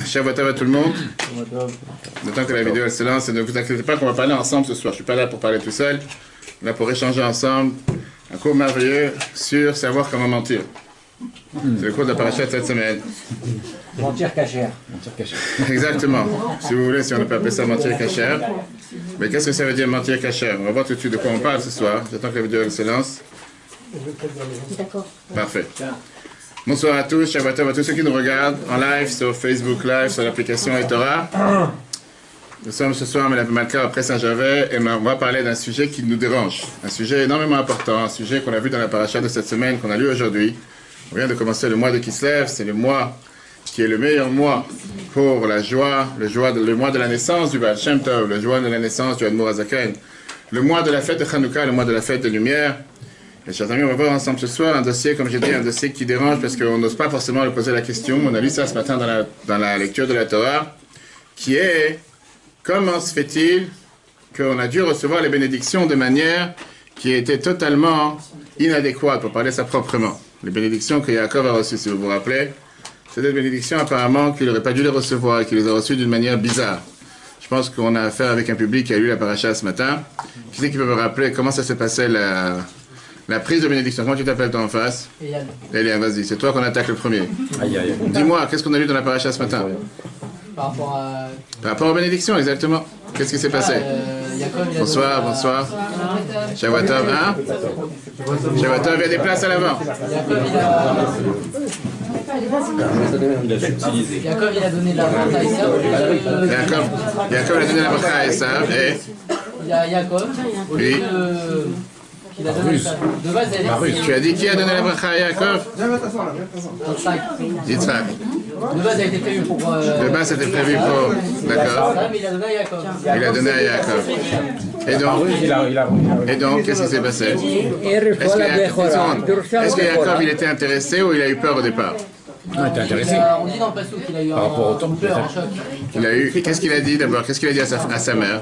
Shavuot à tout le monde. D'autant que la vidéo elle se lance, et ne vous inquiétez pas qu'on va parler ensemble ce soir. Je ne suis pas là pour parler tout seul, là pour échanger ensemble. Un cours merveilleux sur savoir comment mentir. C'est le cours de la paracha de cette semaine. Mentir cachère. Exactement. Si vous voulez, si on ne peut appeler ça mentir cachère. Mais qu'est-ce que ça veut dire mentir cachère? On va voir tout de suite de quoi on parle ce soir. J'attends que la vidéo elle se lance. D'accord. Parfait. Bonsoir à tous, Shabbat à tous ceux qui nous regardent en live sur Facebook Live, sur l'application eTorah. Nous sommes ce soir à Malka après Saint-Gervais et on va parler d'un sujet qui nous dérange. Un sujet énormément important, un sujet qu'on a vu dans la paracha de cette semaine, qu'on a lu aujourd'hui. On vient de commencer le mois de Kislev, c'est le mois qui est le meilleur mois pour la joie, le mois de la naissance du Baal Shem Tov, le mois de la naissance du Admor HaZaken, le mois de la fête de Hanouka, le mois de la fête des Lumières. Et chers amis, on va voir ensemble ce soir un dossier, comme j'ai dit, un dossier qui dérange parce qu'on n'ose pas forcément lui poser la question. On a lu ça ce matin dans la lecture de la Torah, qui est comment se fait-il qu'on a dû recevoir les bénédictions de manière qui était totalement inadéquate, pour parler ça proprement. Les bénédictions que Yaakov a reçues, si vous vous rappelez, c'est des bénédictions apparemment qu'il n'aurait pas dû les recevoir et qu'il les a reçues d'une manière bizarre. Je pense qu'on a affaire avec un public qui a lu la paracha ce matin. Qui c'est qui peut me rappeler comment ça s'est passé la prise de bénédiction? Comment tu t'appelles toi en face? Eliane, vas-y, c'est toi qu'on attaque le premier. Aïe, aïe. Dis-moi, qu'est-ce qu'on a lu dans la paracha ce matin? Par rapport aux bénédictions, exactement. Qu'est-ce qui s'est passé? Bonsoir, bonsoir. Shavuotov, hein? Shavuotov, il y a des places à l'avant. Yaakov, il a donné la bracha à Esav. Yaakov, il a donné la bracha à Esav, et? Il y a Yaakov, au lieu qu'il a donné de base, Tu as dit qui a donné la bracha à Yaakov? Yitzhak. De base, ça a été prévu pour... De base, c'était prévu pour... D'accord. Mais il a donné à Yaakov. Il a donné à Yaakov. Et donc, qu'est-ce qui s'est passé? Est-ce que Yaakov, il était intéressé ou il a eu peur au départ? Non, il était intéressé. On dit dans le passage qu'il a eu un peur, un choc. Qu'est-ce qu'il a dit d'abord? Qu'est-ce qu'il a dit à sa mère?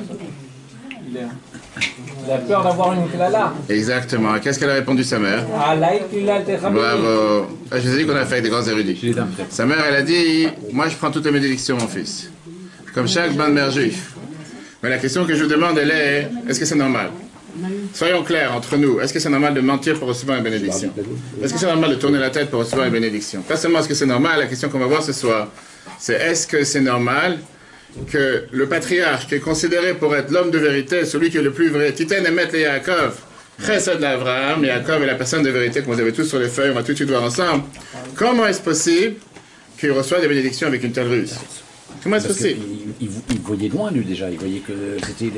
Il a peur d'avoir une clala. Exactement. Qu'est-ce qu'elle a répondu, sa mère? Bravo. Je vous ai dit qu'on a fait avec des grands érudits. Sa mère, elle a dit, moi je prends toutes les bénédictions, mon fils. Comme chaque bonne mère juif. Mais la question que je vous demande, elle est, est-ce que c'est normal? Soyons clairs entre nous. Est-ce que c'est normal de mentir pour recevoir une bénédiction? Est-ce que c'est normal de tourner la tête pour recevoir une bénédiction? Pas seulement est-ce que c'est normal, la question qu'on va voir ce soir, c'est est-ce que c'est normal que le patriarche qui est considéré pour être l'homme de vérité, celui qui est le plus vrai, Titen Emet le Yaakov, Chesed l'Avraham, Yaakov est la personne de vérité que vous avez tous sur les feuilles, on va tout de suite voir ensemble. Comment est-ce possible qu'il reçoit des bénédictions avec une telle ruse? Comment est-ce possible? Il voyait loin, lui, déjà. Il voyait que c'était...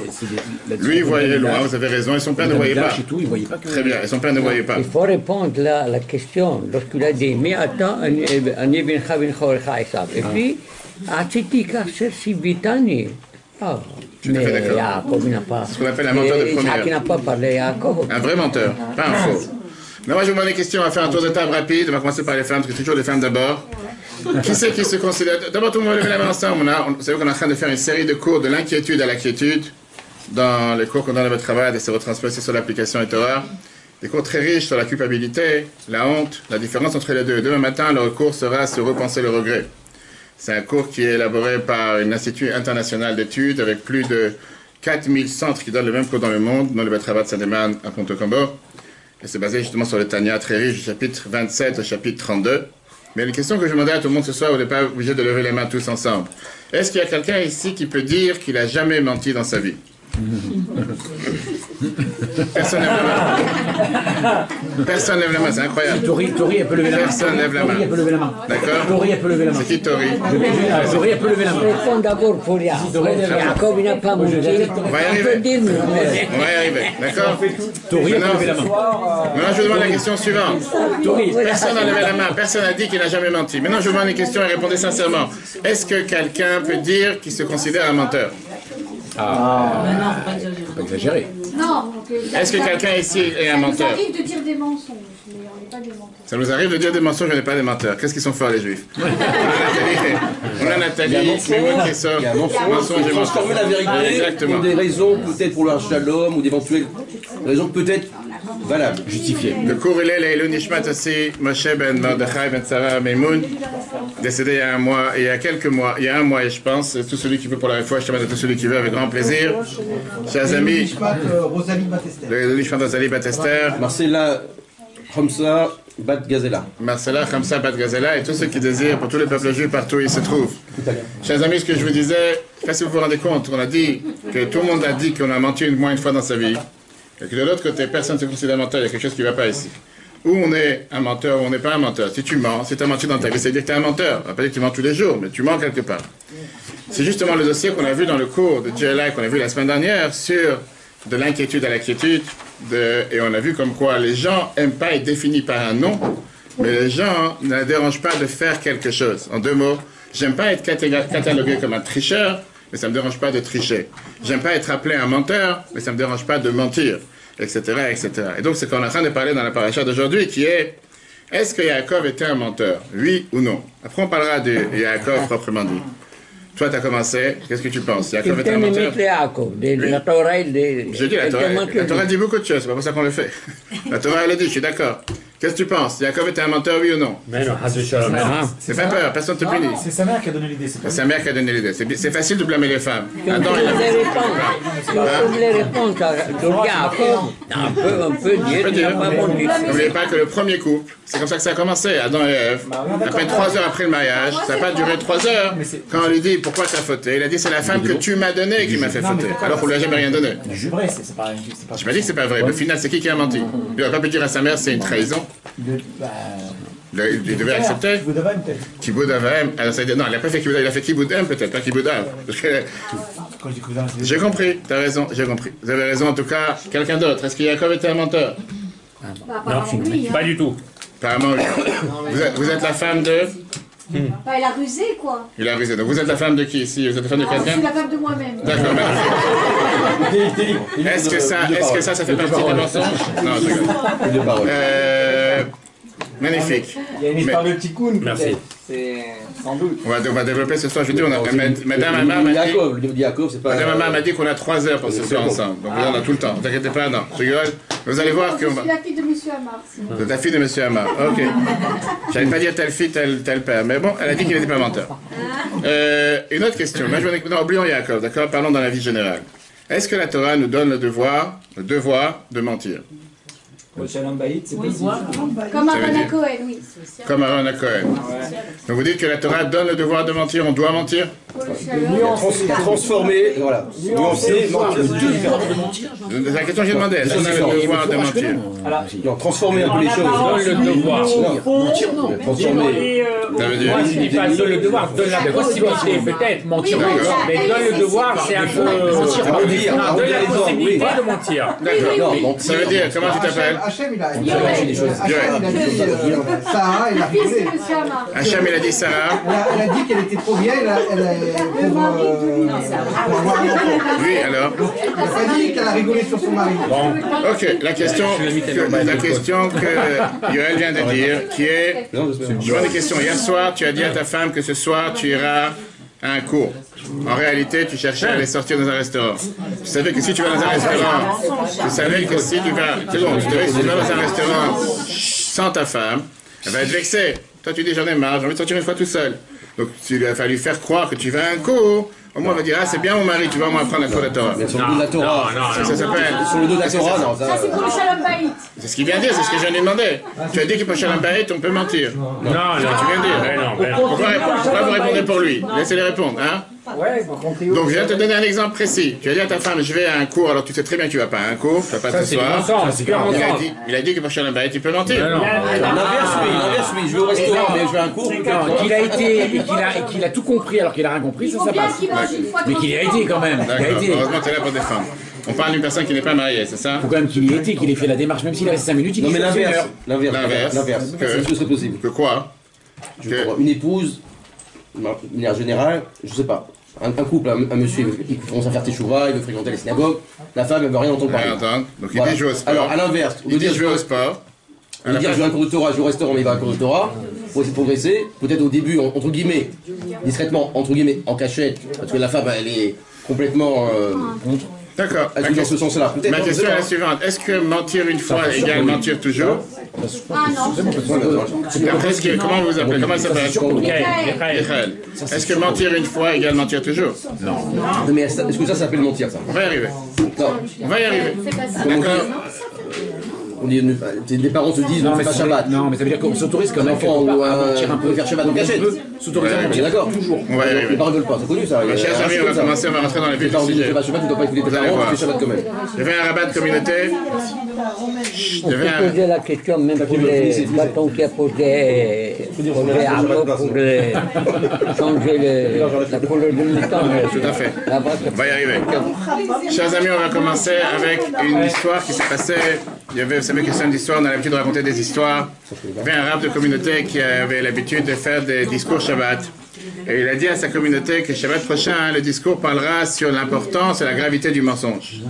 Lui, il voyait loin, vous avez raison, et son père ne voyait pas. Tout, il voyait pas que... Très bien, et son père ne voyait pas. Il faut répondre à la question lorsqu'il a dit mais attends, et puis mais Yaakov n'a pas. Ce qu'on appelle un menteur de première. Isaac n'a pas parlé Yaakov. Un vrai menteur, pas un faux. Mais moi, je vous demande des questions, on va faire un tour de table rapide. On va commencer par les femmes, parce que toujours les femmes d'abord. Qui c'est qui se considère... D'abord, tout le monde lève la main ensemble. Vous savez qu'on est en train de faire une série de cours de l'inquiétude à la quiétude dans les cours qu'on donne à votre travail et c'est retransposé sur l'application eTorah. Des cours très riches sur la culpabilité, la honte, la différence entre les deux. Demain matin, le cours sera sur repenser le regret. C'est un cours qui est élaboré par un institut international d'études avec plus de 4000 centres qui donnent le même cours dans le monde, dans le Betravat Sademan à Ponto Combo. Et c'est basé justement sur le Tanya très riche du chapitre 27 au chapitre 32. Mais la question que je demandais à tout le monde ce soir, vous n'êtes pas obligé de lever les mains tous ensemble. Est-ce qu'il y a quelqu'un ici qui peut dire qu'il n'a jamais menti dans sa vie? Personne lève la main. Personne lève la main, c'est incroyable. Tori, elle peut lever la main. Personne lève la main. Tori, elle peut lever la main. D'accord? Tori, elle peut lever la main. C'est qui Tori? Tori, elle peut lever la main. Réponds d'abord pour Yaakov. Yaakov n'a pas menti. On va y arriver. On va y arriver. D'accord? Tori, elle peut lever la main. Maintenant, je vous demande la question suivante. Personne n'a levé la main. Personne n'a dit qu'il n'a jamais menti. Maintenant, je vous demande une question et répondez sincèrement. Est-ce que quelqu'un peut dire qu'il se considère un menteur? Non, pas exagéré. Non. Est-ce que quelqu'un ici est un menteur? Ça nous arrive de dire des mensonges, mais on n'est pas des menteurs. Ça nous arrive de dire des mensonges, on n'est pas des menteurs. Qu'est-ce qu'ils sont forts, les juifs? On a Nathalie, Mimoun qui sort. Mensonge et transformer la vérité Exactement. pour des raisons, peut-être pour leur shalom ou d'éventuelles raisons peut-être Valable, justifié. Le cours il est Leilou Nishmat aussi, Moshe ben Mordechai ben Sarah Meimoun, décédé il y a un mois, il y a quelques mois, il y a un mois, je pense. Tout celui qui veut pour la fois, je te mets tout celui qui veut avec grand plaisir. Chers amis, Leilou Nishmat Rosalie Batester, Marcella Hamza Bat Gazela. Marcella Khamsa Bat Gazela et tous ceux qui désirent pour tous les peuples juifs partout où ils se trouvent. Chers amis, ce que je vous disais, je ne sais pas si vous vous rendez compte, on a dit que tout le monde a dit qu'on a menti moins une fois dans sa vie. Et que de l'autre côté, personne ne se considère menteur, il y a quelque chose qui ne va pas ici. Ou on est un menteur ou on n'est pas un menteur. Si tu mens, si tu as menti dans ta vie, c'est dire que tu es un menteur. On va pas dire que tu mens tous les jours, mais tu mens quelque part. C'est justement le dossier qu'on a vu dans le cours de GLI qu'on a vu la semaine dernière sur de l'inquiétude à l'inquiétude. Et on a vu comme quoi les gens n'aiment pas être définis par un nom, mais les gens ne dérangent pas de faire quelque chose. En deux mots, j'aime pas être catalogué comme un tricheur, mais ça ne me dérange pas de tricher. J'aime pas être appelé un menteur, mais ça ne me dérange pas de mentir, etc., etc. Et donc, c'est qu'on est en train de parler dans la paracha d'aujourd'hui, qui est, est-ce que Yaakov était un menteur? Oui ou non? Après, on parlera de Yaakov proprement dit. Toi, tu as commencé, qu'est-ce que tu penses? Yaakov était un menteur? La Torah, Je dis, la Torah dit beaucoup de choses, c'est pas pour ça qu'on le fait. La Torah, elle le dit, je suis d'accord. Qu'est-ce que tu penses? Yaakov était un menteur, oui ou non? Mais non, c'est pas peur, personne ne te punit. C'est sa mère qui a donné l'idée. C'est sa mère qui a donné l'idée. C'est facile de blâmer les femmes. Attends, il les répondre sur Yaakov, on peut dire qu'il n'a pas menti. N'oubliez pas que le premier couple, c'est comme ça que ça a commencé, Adam et Ève. Après 3 heures après le mariage, ça n'a pas duré 3 heures. Quand on lui dit pourquoi tu as fauté, il a dit c'est la femme que tu m'as donnée qui m'a fait fauter. Alors qu'on lui a jamais rien donné. C'est vrai, c'est pas. Je m'ai dit que c'est pas vrai. Au final, c'est qui a menti? Il n'a pas pu dire à sa mère c'est une trahison. Il devait accepter. Kiboud Avaim. Non, il n'a pas fait Kiboud Avaim, il a fait Kiboud M peut-être, pas Kiboud Av. J'ai compris, t'as raison, j'ai compris. Vous avez raison en tout cas. Quelqu'un d'autre, est-ce que Yaakov était un menteur? Non, oui, Pas du tout. Apparemment, oui. Vous êtes la femme de... Bah, il a rusé, quoi. Il a rusé. Donc vous êtes la femme de qui ici? Vous êtes la femme de Je suis quelqu'un? la femme de moi-même. D'accord, mais... Est-ce que ça fait partie des mensonges? Non, je rigole. Magnifique. Il y a une histoire de petit coon. Merci. C'est sans doute. On va développer ce soir. Je dis, Madame Amar m'a dit qu'on a 3 heures pour ce soir ensemble. Donc on a tout le temps. Ne vous inquiétez pas, non. Je rigole. Vous allez voir qu'on va... Je suis la fille de Monsieur Amar. De ta fille de Monsieur Amar. Ok. J'allais pas dire telle fille, tel père. Mais bon, elle a dit qu'il n'était pas menteur. Une autre question. Non, oublions Yaakov, d'accord? Parlons dans la vie générale. Est-ce que la Torah nous donne le devoir de mentir? Comme Aaron Cohen, oui. Comme Aaron Cohen. Donc vous dites que la Torah donne le devoir de mentir, on doit mentir? Transformer, voilà. Nuancer, mentir. La question que j'ai demandé, est-ce qu'on a le devoir de mentir? Non, transformer un peu les choses. Donne le devoir. Mentir, non. Transformer. Ça veut dire? Moi, je dis pas donne le devoir, donne la possibilité, peut-être, mentir, mais donne le devoir, c'est un peu... Donne la possibilité de mentir. D'accord. Ça veut dire, comment tu t'appelles? Hachem, il a dit Sarah, elle a rigolé. Hachem, il a dit Sarah. Elle a dit qu'elle était trop bien, pour avoir un enfant. Oui, alors? Elle n'a pas dit qu'elle a rigolé sur son mari. Ok, la question que Yoel vient de dire, qui est... Je vois des questions. Hier soir, tu as dit à ta femme que ce soir, tu iras à un cours. En réalité, tu cherchais à aller sortir dans un restaurant. Tu savais que si tu vas dans un restaurant, tu savais que si tu vas dans un restaurant sans ta femme, elle va être vexée. Toi, tu dis j'en ai marre, j'ai envie de sortir une fois tout seul. Donc, il a fallu faire croire que tu vas à un cours. Au moins, on va dire, ah, c'est bien mon mari, tu vas m'apprendre la Torah. Sur le dos de la Torah. Ça s'appelle. Sur le dos de la Torah, non. Ça, c'est pour le Shalom Bayit. C'est ce qu'il vient de dire, c'est ce que je viens de demander. Tu as dit que pour Shalom Bayit, on peut mentir. Non, tu viens de dire. Pourquoi vous répondez pour lui? Laissez-les répondre, hein? Donc, je viens de te donner un exemple précis. Tu as dit à ta femme, je vais à un cours, alors tu sais très bien que tu vas pas à un cours, tu vas pas ce soir. Il a dit que pour Shalom Bayit, tu peux mentir. L'inverse, oui. Je vais au restaurant, mais je vais à un cours. Qu'il a été et qu'il a tout compris alors qu'il a rien compris, ça passe. Mais qu'il y a été quand même. D'accord, heureusement que tu es là pour défendre. On parle d'une personne qui n'est pas mariée, c'est ça? Il faut quand même qu'il y ait été, qu'il ait fait la démarche, même s'il avait 5 minutes, il Non, mais y a l'inverse. Ce serait possible. Que quoi? Une épouse, de manière générale, je sais pas. Un couple, un monsieur, il commence à faire teshuva, il veut fréquenter les synagogues, la femme, elle veut rien entendre parler. Donc il dit je vais au sport. Alors, à l'inverse, il dit je vais au sport. Il veut dire je vais à un cours de Torah, je vais au restaurant, mais il va à un cours de Torah, pour essayer de progresser, peut-être au début, entre guillemets, discrètement, entre guillemets, en cachette, parce que la femme, elle est complètement contre. D'accord. Est-ce que dans ce sens-là? Peut-être. Ma question est la suivante. Est-ce que mentir une fois égale mentir toujours? Ah non. Après, comment vous appelez? Comment ça s'appelle? Michael. Est-ce que mentir une fois égale mentir toujours? Non. Mais est-ce que ça s'appelle mentir, ça? On va y arriver. Non. On va y arriver. C'est pas ça. D'accord. On dit, les parents se disent, Non, on mais fait pas Shabbat. Non, mais ça veut dire qu'on s'autorise quand Un même enfant ou un faire Shabbat en cachette. s'autoriser à On est mentir. d'accord, toujours. On va y arriver. Les parents ne veulent pas, c'est connu ça. Mes chers amis, on va commencer, on va rentrer dans les Les vifs parents du disent, tu sujet. fais pas Shabbat, tu dois pas écouter tes Vous allez parents, voir. tu fais Shabbat quand même. Je vais à un rabat de communauté. On peut poser la question même pour les bâtons qui a posé Arnaud pour changer la couleur du mouton. Tout à fait. Là-bas, On va y arriver. Chers amis, on va commencer avec une histoire qui s'est passée. Il y avait, vous savez, question d'histoire, on a l'habitude de raconter des histoires. Il y avait un rabbin de communauté qui avait l'habitude de faire des discours Shabbat. Et il a dit à sa communauté que Shabbat prochain, le discours parlera sur l'importance et la gravité du mensonge.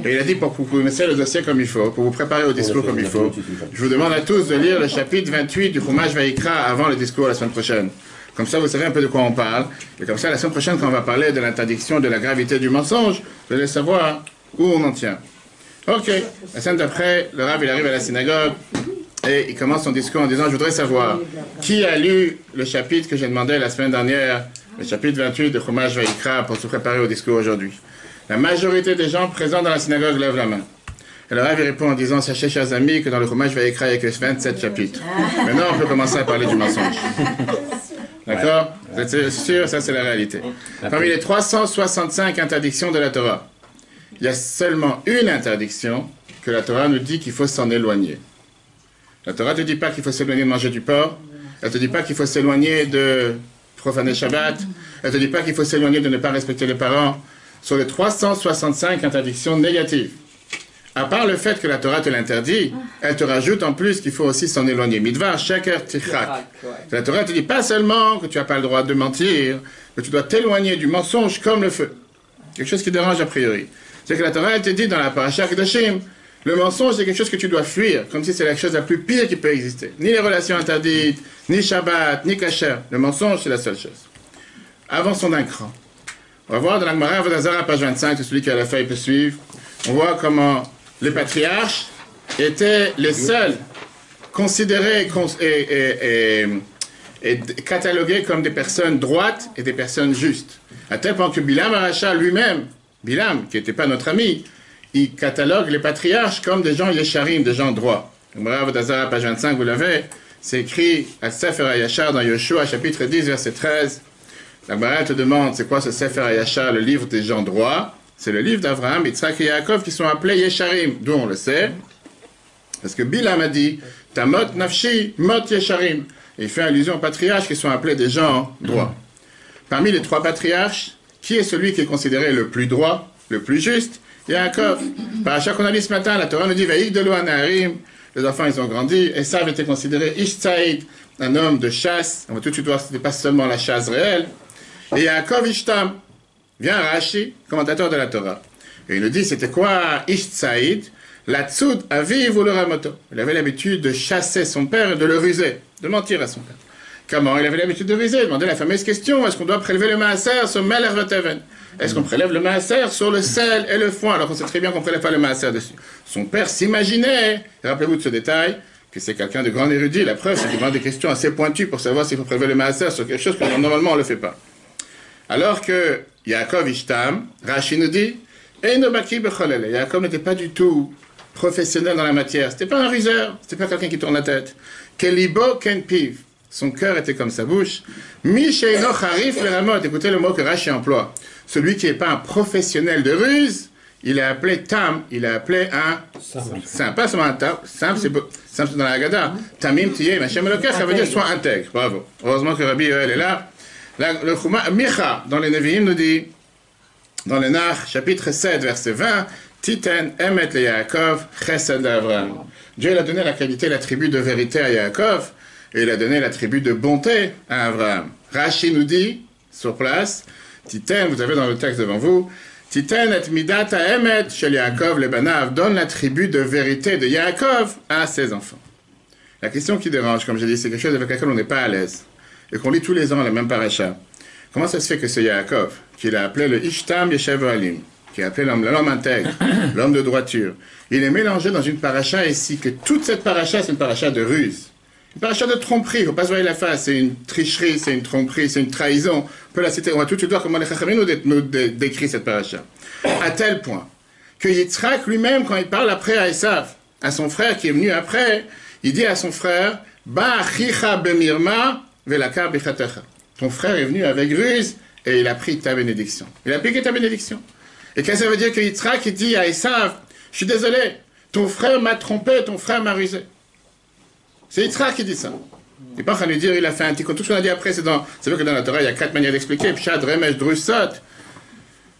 Et il a dit pour que vous connaissiez le dossier comme il faut, pour vous préparer au discours comme il faut, je vous demande à tous de lire le chapitre 28 du Chumash Vayikra avant le discours la semaine prochaine. Comme ça, vous savez un peu de quoi on parle. Et comme ça, la semaine prochaine, quand on va parler de l'interdiction de la gravité du mensonge, vous allez savoir où on en tient. Ok. La semaine d'après, le rabbin il arrive à la synagogue et il commence son discours en disant « Je voudrais savoir qui a lu le chapitre que j'ai demandé la semaine dernière, le chapitre 28 de Chumash Vayikra pour se préparer au discours aujourd'hui. » La majorité des gens présents dans la synagogue lèvent la main. Et le rabbin répond en disant « Sachez, chers amis, que dans le Chumash Vayikra, il n'y a que 27 chapitres. Maintenant, on peut commencer à parler du mensonge. » D'accord? Vous êtes sûr? Ça, c'est la réalité. Parmi les 365 interdictions de la Torah, il y a seulement une interdiction que la Torah nous dit qu'il faut s'en éloigner. La Torah ne te dit pas qu'il faut s'éloigner de manger du porc. Elle ne te dit pas qu'il faut s'éloigner de profaner Shabbat. Elle ne te dit pas qu'il faut s'éloigner de ne pas respecter les parents. Sur les 365 interdictions négatives, à part le fait que la Torah te l'interdit, elle te rajoute en plus qu'il faut aussi s'en éloigner. Midvar, shaker, tichrak. La Torah te dit pas seulement que tu n'as pas le droit de mentir, que tu dois t'éloigner du mensonge comme le feu. Quelque chose qui dérange a priori. C'est que la Torah, elle te dit dans la parasha Kedoshim, le mensonge, c'est quelque chose que tu dois fuir, comme si c'est la chose la plus pire qui peut exister. Ni les relations interdites, ni Shabbat, ni kasher. Le mensonge, c'est la seule chose. Avançons d'un cran. On va voir dans la Gemara Vodazara, page 25, celui qui a la feuille peut suivre. On voit comment les patriarches étaient les seuls considérés et catalogués comme des personnes droites et des personnes justes. À tel point que Bilam Aracha lui-même, Bilam, qui n'était pas notre ami, il catalogue les patriarches comme des gens yesharim, des gens droits. Gemara Vodazara, page 25, vous l'avez, c'est écrit à Sefer HaYashar dans Yoshua, chapitre 10, verset 13. La Gemara te demande, c'est quoi ce Sefer HaYashar, le livre des gens droits? C'est le livre d'Abraham, Yitzhak et Yaakov qui sont appelés Yesharim. D'où on le sait. Parce que Bilam a dit, Tamot nafshi, mot Yesharim. Et il fait allusion aux patriarches qui sont appelés des gens droits. Parmi les trois patriarches, qui est celui qui est considéré le plus droit, le plus juste? Yaakov. Par chaque qu'on a dit ce matin, la Torah nous dit, Vaïk de l'Oanaharim. Les enfants, ils ont grandi. Esav était considéré Ish Tzaïd, un homme de chasse. On va tout de suite voir que ce n'était pas seulement la chasse réelle. Et Yaakov Ishtam. Vient Rashi, commentateur de la Torah. Et il nous dit, c'était quoi Ish Tzaïd? La tzoud aviv ou le ramoto. Il avait l'habitude de chasser son père et de le ruser, de mentir à son père. Comment? Il avait l'habitude de ruser, demander la fameuse question, est-ce qu'on doit prélever le maaser sur Meler Veteven? Est-ce qu'on prélève le maaser sur le sel et le foin, alors qu'on sait très bien qu'on ne prélève pas le maaser dessus? Son père s'imaginait, rappelez-vous de ce détail, que c'est quelqu'un de grand érudit. La preuve, c'est qu'il demande des questions assez pointues pour savoir s'il faut prélever le maaser sur quelque chose que normalement on ne le fait pas. Alors que Yaakov Ishtam, Rashi nous dit, Yaakov n'était pas du tout professionnel dans la matière. C'était pas un ruseur, c'était pas quelqu'un qui tourne la tête. Kelibo ken piv. Son cœur était comme sa bouche. Misheino charif le ramot. Écoutez le mot que Rashi emploie. Celui qui n'est pas un professionnel de ruse, il est appelé tam, il est appelé un simple. Pas seulement un tam, simple c'est dans la Haggadah. Tamim tiyeh, Hashem Elokecha, ça veut dire sois intègre. Bravo. Heureusement que Rabbi Yoel est là. Le Chuma, Micha, dans les Nevi'im, nous dit, dans le Nach, chapitre 7, verset 20, Titen emet le Yaakov, chesed Avraham. Dieu il a donné la qualité, l'attribut de vérité à Yaakov, et il a donné l'attribut de bonté à Avraham. Rashi nous dit, sur place, Titen, vous avez dans le texte devant vous, Titen et midat emet shel Yaakov le banav, donne l'attribut de vérité de Yaakov à ses enfants. La question qui dérange, comme j'ai dit, c'est quelque chose avec laquelle on n'est pas à l'aise. Et qu'on lit tous les ans la même paracha. Comment ça se fait que ce Yaakov, qu'il a appelé le Ishtam Yeshev Ohalim, qui est appelé l'homme intègre, l'homme de droiture, il est mélangé dans une paracha ici, que toute cette paracha, c'est une paracha de ruse. Une paracha de tromperie, il ne faut pas se voir la face, c'est une tricherie, c'est une tromperie, c'est une trahison. On peut la citer, on va tout de suite voir comment les Chachamim nous décrit cette paracha. À tel point que Yitzhak lui-même, quand il parle après à Esav, à son frère qui est venu après, il dit à son frère, Ba achicha bemirma velakar bichatecha. Ton frère est venu avec ruse et il a pris ta bénédiction. Il a appliqué ta bénédiction. Et qu'est-ce que ça veut dire que Yitzhak il dit à Esav, je suis désolé, ton frère m'a trompé, ton frère m'a rusé. C'est Yitzhak qui dit ça. Il n'est pas en train de lui dire, il a fait un tikkun. Tout ce qu'on a dit après, c'est vrai que dans la Torah, il y a 4 manières d'expliquer. Pshat, Remesh, Drusot.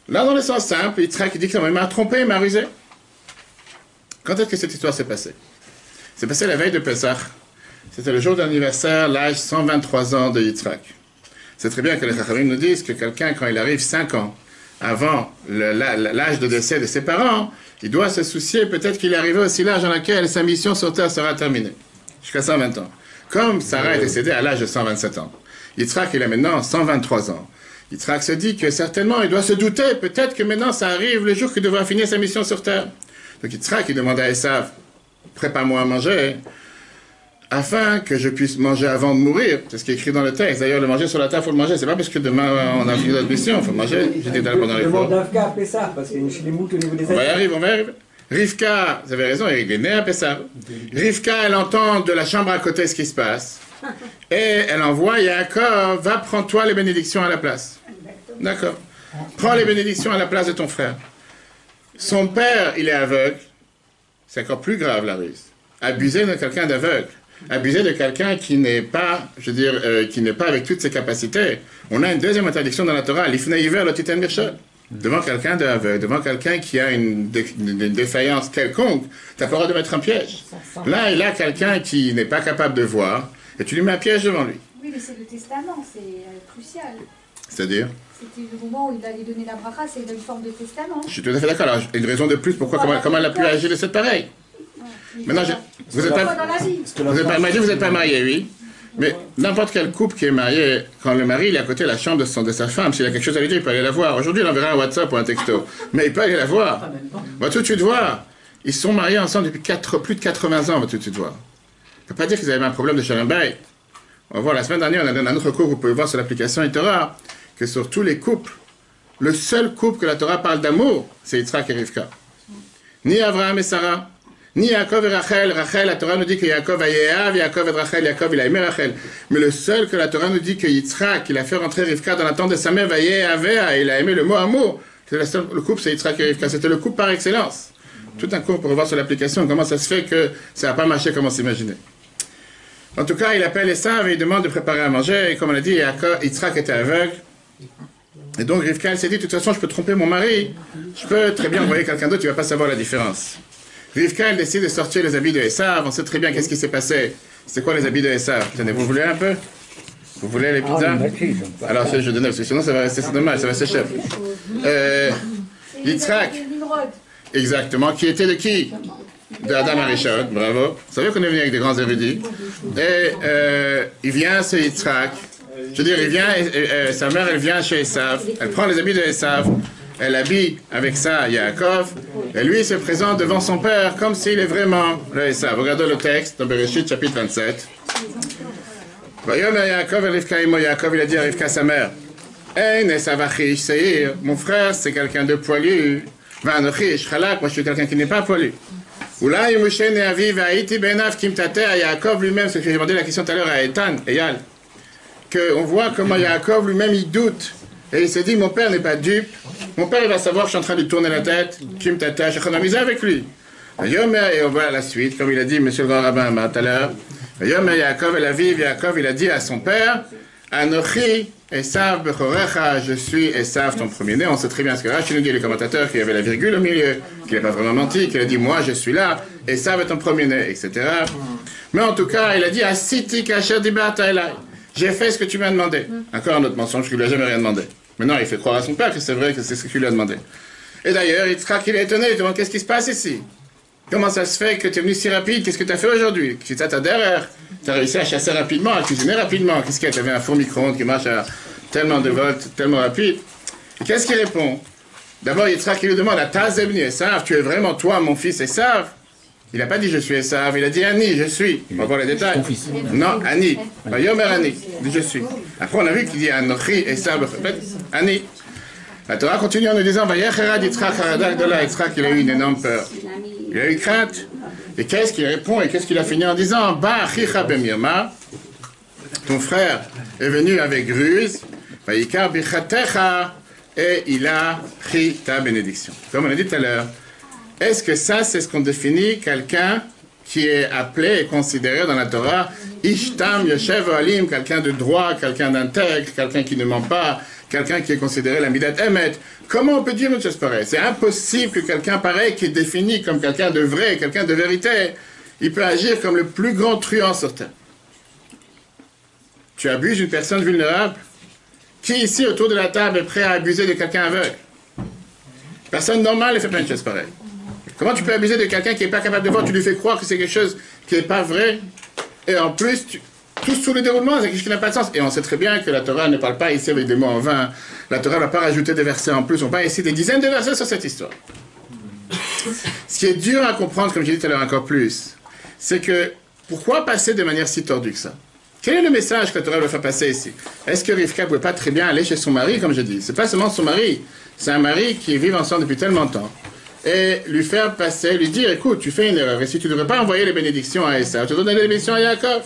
Là, dans le sens simple, Yitzhak il dit qu'il m'a trompé, il m'a rusé. Quand est-ce que cette histoire s'est passée? C'est passé la veille de Pessah. C'était le jour d'anniversaire, l'âge 123 ans de Yitzhak. C'est très bien que les Chachamim nous disent que quelqu'un, quand il arrive 5 ans avant l'âge de décès de ses parents, il doit se soucier peut-être qu'il est arrivé aussi l'âge dans lequel sa mission sur Terre sera terminée. Jusqu'à 120 ans. Comme Sarah est décédée à l'âge de 127 ans. Yitzhak, il a maintenant 123 ans. Yitzhak se dit que certainement, il doit se douter, peut-être que maintenant ça arrive le jour qu'il devra finir sa mission sur Terre. Donc Yitzhak, il demande à Esav, prépare-moi à manger, afin que je puisse manger avant de mourir. C'est ce qui est écrit dans le texte. D'ailleurs, le manger sur la table, il faut le manger. C'est pas parce que demain on a fini notre mission, il faut manger. J'étais dans pendant les cours. Demande d'Avka à Pessah, parce qu'il y a une chilémoute au niveau des On va y arriver, on va y arriver. Rivka, vous avez raison, il est né à Pessah. Rivka, elle entend de la chambre à côté ce qui se passe. Et elle envoie Yaakov, va, prends-toi les bénédictions à la place. D'accord. Prends les bénédictions à la place de ton frère. Son père, il est aveugle. C'est encore plus grave, la ruse. Abuser de quelqu'un d'aveugle. Abuser de quelqu'un qui n'est pas, je veux dire, qui n'est pas avec toutes ses capacités. On a une deuxième interdiction dans la Torah, l'ifnei hiver lo titen mirshel. Devant quelqu'un d'aveugle, devant quelqu'un qui a une défaillance quelconque, tu n'as pas le droit de mettre un piège. Là, il a quelqu'un qui n'est pas capable de voir, et tu lui mets un piège devant lui. Oui, mais c'est le testament, c'est crucial. C'est-à-dire? C'était le moment où il allait donner la bracha, c'est une forme de testament. Je suis tout à fait d'accord. Alors, une raison de plus, pourquoi, comment elle a pu agir de cette pareille? Maintenant, vous n'êtes pas marié, oui. Mais n'importe quel couple qui est marié, quand le mari il est à côté de la chambre de sa femme, s'il a quelque chose à lui dire, il peut aller la voir. Aujourd'hui, il enverra un WhatsApp ou un texto. Mais il peut aller la voir. On va tout de suite voir. Ils sont mariés ensemble depuis plus de 80 ans, on va tout de suite voir. Ça ne peut pas dire qu'ils avaient un problème de Shalom Bayit. On va voir, la semaine dernière, on a donné un autre cours, vous pouvez voir sur l'application Torah, que sur tous les couples, le seul couple que la Torah parle d'amour, c'est Yitzhak et Rivka. Ni Abraham et Sarah, ni Yaakov et Rachel. Rachel, la Torah nous dit que Yaakov a Yehav, Yaakov et Rachel, Yaakov il a aimé Rachel. Mais le seul que la Torah nous dit que Yitzhak, il a fait rentrer Rivka dans la tente de sa mère, Yehavea, il a aimé le mot amour. C'est le couple, c'est Yitzhak et Rivka. C'était le couple par excellence. Tout un coup, pour voir sur l'application comment ça se fait que ça n'a pas marché comme on s'imaginait. En tout cas, il appelle Esav et il demande de préparer à manger. Et comme on a dit, Yitzhak était aveugle. Et donc Rivka, elle s'est dit, de toute façon, je peux tromper mon mari. Je peux très bien envoyer quelqu'un d'autre, tu ne vas pas savoir la différence. Rivka, elle décide de sortir les habits de Esav. On sait très bien qu'est-ce qui s'est passé. C'est quoi les habits de Esav? Tenez, vous voulez un peu? Vous voulez les pizzas? Alors, je donne, parce que sinon ça va rester, c'est dommage, ça va sécher. Yitzhak. Exactement. Qui était de qui? De Adam Arishon, bravo. Vous savez qu'on est venu avec des grands érudits. Et il vient, c'est Yitzhak. Je veux dire, il vient, sa mère, elle vient chez Esav. Elle prend les habits de Esav. Elle habille avec ça Yaakov, et lui se présente devant son père comme s'il est vraiment le Esav. Regardez le texte dans Bereshit chapitre 27. Yaakov, il a dit à Rivka sa mère, mon frère c'est quelqu'un de poilu, moi je suis quelqu'un qui n'est pas poilu. Yaakov lui-même, c'est ce que j'ai demandé la question tout à l'heure à Eyal, qu'on voit comment Yaakov lui-même il doute. Et il s'est dit, mon père n'est pas dupe. Mon père, il va savoir que je suis en train de lui tourner la tête. Kim Tata, je suis en train d'amuser avec lui. Et on voit la suite, comme il a dit, monsieur le grand rabbin, tout à l'heure. Yaakov, Yaakov, il a dit à son père, Anochi, Esav, Bechorecha, je suis Esav, ton premier-né. On sait très bien ce que Rashi nous dit, les commentateurs, qu'il y avait la virgule au milieu, qu'il n'a pas vraiment menti, qu'il a dit, moi, je suis là, Esav est ton premier-né, etc. Mais en tout cas, il a dit, Asiti, Kasher, Dibata, Elai. J'ai fait ce que tu m'as demandé. Encore un autre mensonge qu'il ne lui a jamais rien demandé. Maintenant, il fait croire à son père que c'est vrai que c'est ce que tu lui as demandé. Et d'ailleurs, Yitzhak, il est étonné, il demande qu'est-ce qui se passe ici? Comment ça se fait que tu es venu si rapide? Qu'est-ce que tu as fait aujourd'hui? Tu as derrière. Tu as réussi à chasser rapidement, à cuisiner rapidement. Qu'est-ce qu'il y a? Tu avais un four micro-ondes qui marche à tellement de volts, tellement rapide. Et qu'est-ce qu'il répond? D'abord, Yitzhak qui lui demande, Atazebni Esav, tu es vraiment toi, mon fils Esav? Il n'a pas dit je suis Esav, il a dit Ani, je suis. On va voir les détails. Non, Ani. Yomer Ani, il dit je suis. Après, on a vu qu'il dit Anochi Esav, Ani. La Torah continue en nous disant, Vayecherad Yitzhak haradak de là. Yitzhak, il a eu une énorme peur. Il a eu crainte. Et qu'est-ce qu'il répond et qu'est-ce qu'il a fini en disant, Ba achicha b'mirma, ton frère est venu avec ruse, Vayikar bichatecha, et il a pris ta bénédiction. Comme on a dit tout à l'heure, est-ce que ça, c'est ce qu'on définit quelqu'un qui est appelé et considéré dans la Torah, Ishtam Yoshev Alim, quelqu'un de droit, quelqu'un d'intègre, quelqu'un qui ne ment pas, quelqu'un qui est considéré la Midat Emet? Comment on peut dire une chose pareille? C'est impossible que quelqu'un pareil, qui est défini comme quelqu'un de vrai, quelqu'un de vérité, il peut agir comme le plus grand truand sur terre. Tu abuses d'une personne vulnérable? Qui ici, autour de la table, est prêt à abuser de quelqu'un aveugle? Personne normale ne fait pas une chose pareille. Comment tu peux abuser de quelqu'un qui n'est pas capable de voir? Tu lui fais croire que c'est quelque chose qui n'est pas vrai. Et en plus, tout sous le déroulement, c'est quelque chose qui n'a pas de sens. Et on sait très bien que la Torah ne parle pas ici avec des mots en vain. La Torah ne va pas rajouter des versets en plus. On parle ici des dizaines de versets sur cette histoire. Ce qui est dur à comprendre, comme j'ai dit tout à l'heure encore plus, c'est que pourquoi passer de manière si tordue que ça? Quel est le message que la Torah veut faire passer ici? Est-ce que Rivka ne pouvait pas très bien aller chez son mari, comme je dis? C'est pas seulement son mari, c'est un mari qui vit ensemble depuis tellement de temps. Et lui faire passer, lui dire, écoute, tu fais une erreur, et si tu ne devrais pas envoyer les bénédictions à Esav, tu dois donner les bénédictions à Yaakov.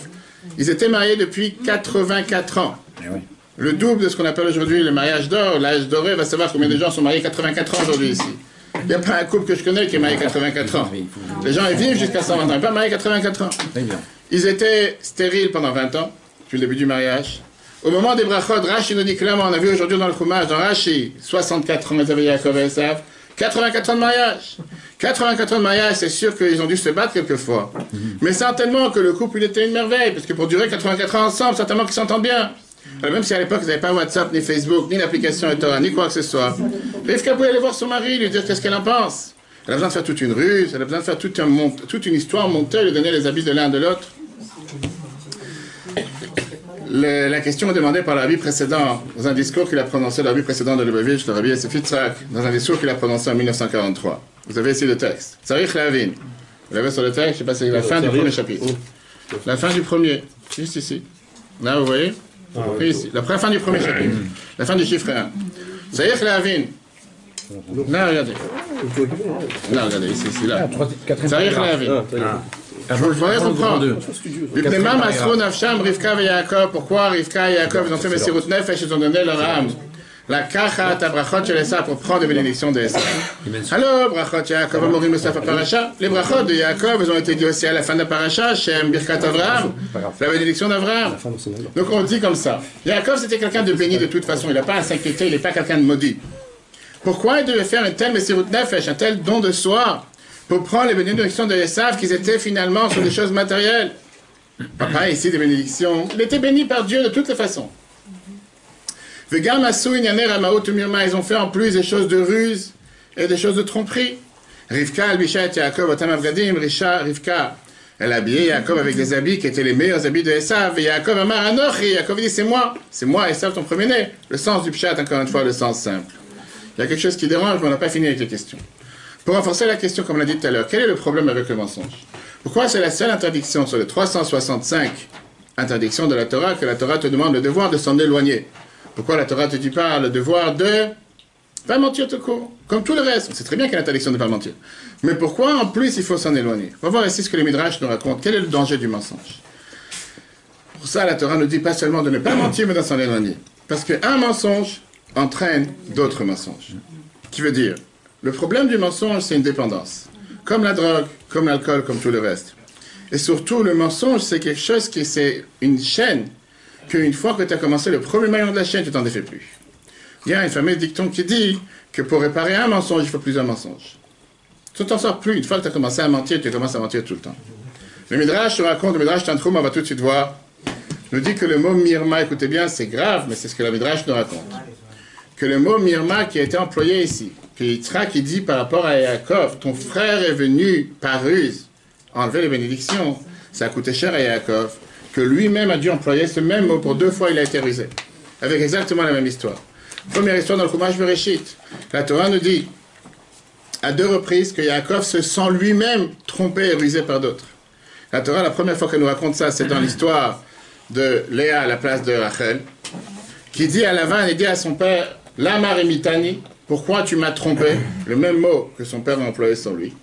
Ils étaient mariés depuis 84 ans. Le double de ce qu'on appelle aujourd'hui le mariage d'or. L'âge doré va savoir combien de gens sont mariés 84 ans aujourd'hui ici. Il n'y a pas un couple que je connais qui est marié 84 ans. Les gens ils vivent jusqu'à 120 ans, ils ne sont pas mariés 84 ans. Ils étaient stériles pendant 20 ans, depuis le début du mariage. Au moment des brachot, Rashi nous dit clairement, on a vu aujourd'hui dans le Chumash, dans Rashi, 64 ans, ils avaient Yaakov et Esav, 84 ans de mariage. 84 ans de mariage, c'est sûr qu'ils ont dû se battre quelquefois. Mais certainement que le couple, il était une merveille, parce que pour durer 84 ans ensemble, certainement qu'ils s'entendent bien. Alors même si à l'époque, ils n'avaient pas WhatsApp, ni Facebook, ni l'application Torah, ni quoi que ce soit, Rivka pouvait aller voir son mari, lui dire qu'est-ce qu'elle en pense. Elle a besoin de faire toute une ruse, elle a besoin de faire toute une histoire montée, lui donner les habits de l'un de l'autre. La question est demandée par le rabbi précédent, dans un discours qu'il a prononcé, le rabbi précédent de Lubavitch, le rabbi Yosef Yitzhak, dans un discours qu'il a prononcé en 1943. Vous avez ici le texte. Tzarich Lehavin. Vous l'avez sur le texte, je ne sais pas si c'est la fin du premier chapitre. La fin du premier, juste ici. Là, vous voyez? Ici. La fin du premier chapitre. La fin du chiffre 1. Tzarich Lehavin. Là, regardez. Là, regardez, ici, là. Tzarich Lehavin. Je voudrais comprendre. Pourquoi Rivka et Yaakov ils ont fait Messirut Nefesh, ils ont donné leur âme. La Kachat, Brachot chez Esav pour prendre les bénédictions d'Esav. Alors, Brachot Yaakov, Amorim Esav à Paracha. Les Brachot de Yaakov, ils ont été dit aussi à la fin de la Paracha, chez Birkat Avraham, la bénédiction d'Avraham. Donc on dit comme ça. Yaakov c'était quelqu'un de béni de toute façon, il n'a pas à s'inquiéter, il n'est pas quelqu'un de maudit. Pourquoi il devait faire un tel Messirut Nefesh, un tel don de soi pour prendre les bénédictions de Esav qui étaient finalement sur des choses matérielles? Papa, ici, des bénédictions. Il était béni par Dieu de toutes les façons. Ils ont fait en plus des choses de ruse et des choses de tromperie. Rivka, Albisha et Yaakov, Otam Avgadim, Rivka, elle a habillé Yaakov avec des habits qui étaient les meilleurs habits de Esav. Et Yaakov Amar Anochi, Yaakov dit c'est moi, Esav ton premier-né. Le sens du pshat, encore une fois, le sens simple. Il y a quelque chose qui dérange, mais on n'a pas fini avec les questions. Pour renforcer la question, comme on l'a dit tout à l'heure, quel est le problème avec le mensonge? Pourquoi c'est la seule interdiction sur les 365 interdictions de la Torah que la Torah te demande le devoir de s'en éloigner? Pourquoi la Torah te dit pas le devoir de pas mentir tout court? Comme tout le reste, on sait très bien qu'il y a l'interdiction de ne pas mentir. Mais pourquoi en plus il faut s'en éloigner? On va voir ici ce que les Midrash nous racontent. Quel est le danger du mensonge? Pour ça, la Torah nous dit pas seulement de ne pas mentir, mais de s'en éloigner. Parce qu'un mensonge entraîne d'autres mensonges. Qui veut dire, le problème du mensonge, c'est une dépendance. Comme la drogue, comme l'alcool, comme tout le reste. Et surtout, le mensonge, c'est quelque chose qui c'est une chaîne, qu'une fois que tu as commencé le premier maillon de la chaîne, tu t'en défais plus. Il y a un fameux dicton qui dit que pour réparer un mensonge, il faut plusieurs mensonges. Tu ne t'en sors plus. Une fois que tu as commencé à mentir, tu commences à mentir tout le temps. Le Midrash se raconte, le Midrash Tantroum, on va tout de suite voir, nous dit que le mot mirma, écoutez bien, c'est grave, mais c'est ce que le Midrash nous raconte. Que le mot mirma qui a été employé ici, que Yitzhak qui dit par rapport à Yaakov, ton frère est venu par ruse enlever les bénédictions, ça a coûté cher à Yaakov, que lui-même a dû employer ce même mot pour 2 fois il a été rusé, avec exactement la même histoire. Première histoire dans le Chumash Bereshit. La Torah nous dit à 2 reprises que Yaakov se sent lui-même trompé et rusé par d'autres. La Torah, la première fois qu'elle nous raconte ça, c'est dans l'histoire de Léa à la place de Rachel, qui dit à Lavan, il dit à son père, Lama remitani, pourquoi tu m'as trompé? Le même mot que son père a employé sur lui.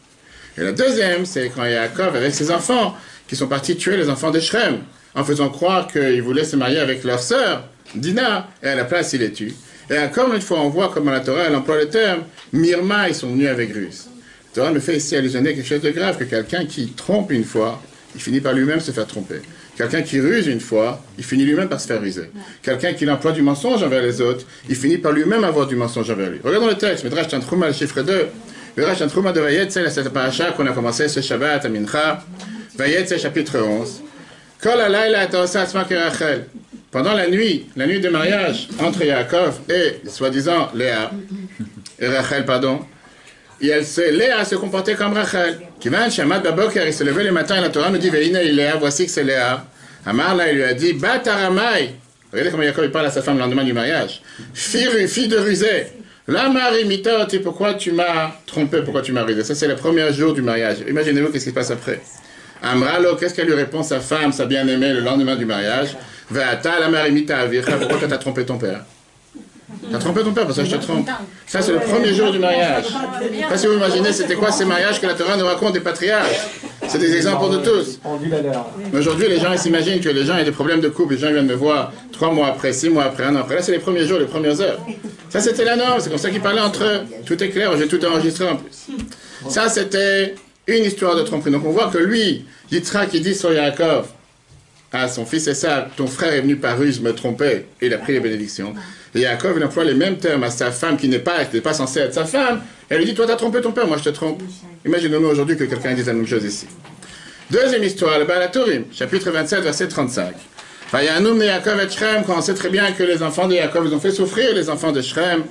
Et la deuxième, c'est quand Yaakov, avec ses enfants, qui sont partis tuer les enfants de Shrem, en faisant croire qu'ils voulaient se marier avec leur sœur, Dina, et à la place, il les tue. Et encore une fois, on voit comment la Torah, elle emploie le terme, Mirma, ils sont venus avec ruse. La Torah nous fait ici allusionner quelque chose de grave, que quelqu'un qui trompe une fois, il finit par lui-même se faire tromper. Quelqu'un qui ruse une fois, il finit lui-même par se faire ruser. Quelqu'un qui emploie du mensonge envers les autres, il finit par lui-même avoir du mensonge envers lui. Regardons le texte, Midrash Tantruma, le chiffre 2. Midrash Tantruma de Vayetze, cette paracha qu'on a commencé ce Shabbat à Mincha. Vayetze, chapitre 11. Kol alayla ataosa atzma kerachel. Pendant la nuit de mariage entre Yaakov et, soi-disant, Léa, et Rachel, pardon, Léa se comportait comme Rachel. Kivan Shamad Baboker, il se levait le matin et la Torah nous dit Veine Léa, voici que c'est Léa. Amar là, il lui a dit Bataramai. Regardez comment Yaakov parle à sa femme le lendemain du mariage. Fille de rusée. La Marie Mitoti, pourquoi tu m'as trompé, pourquoi tu m'as rusé? Ça, c'est le premier jour du mariage. Imaginez-vous qu'est-ce qui se passe après. Amralo, qu'est-ce qu'elle lui répond, sa femme, sa bien-aimée, le lendemain du mariage? Veata la Marie Mita Avircha, pourquoi tu as trompé ton père? T'as trompé ton père, parce que je te trompe. Ça, c'est le premier jour du mariage. Pas si vous imaginez, c'était quoi ces mariages que la Torah nous raconte des patriarches? C'est des exemples pour nous tous. Mais aujourd'hui, les gens, ils s'imaginent que les gens ont des problèmes de couple. Les gens viennent me voir 3 mois après, 6 mois après, 1 an après. Là, c'est les premiers jours, les premières heures. Ça, c'était la norme. C'est comme ça qu'ils parlaient entre eux. Tout est clair. J'ai tout enregistré en plus. Ça, c'était une histoire de tromperie. Donc, on voit que lui, Yitzhak, qui dit sur Yaakov, à son fils Esav, ton frère est venu par ruse me tromper, et il a pris les bénédictions. Et Yaakov, il emploie les mêmes termes à sa femme qui n'est pas censée être sa femme. Elle lui dit, toi, t'as trompé ton père, moi, je te trompe. Imaginons-nous aujourd'hui que quelqu'un dise la même chose ici. Deuxième histoire, le Balatorim, chapitre 27, verset 35. Vayanoum de Yaakov et Shrem, quand on sait très bien que les enfants de Yaakov, ils ont fait souffrir les enfants de Shrem.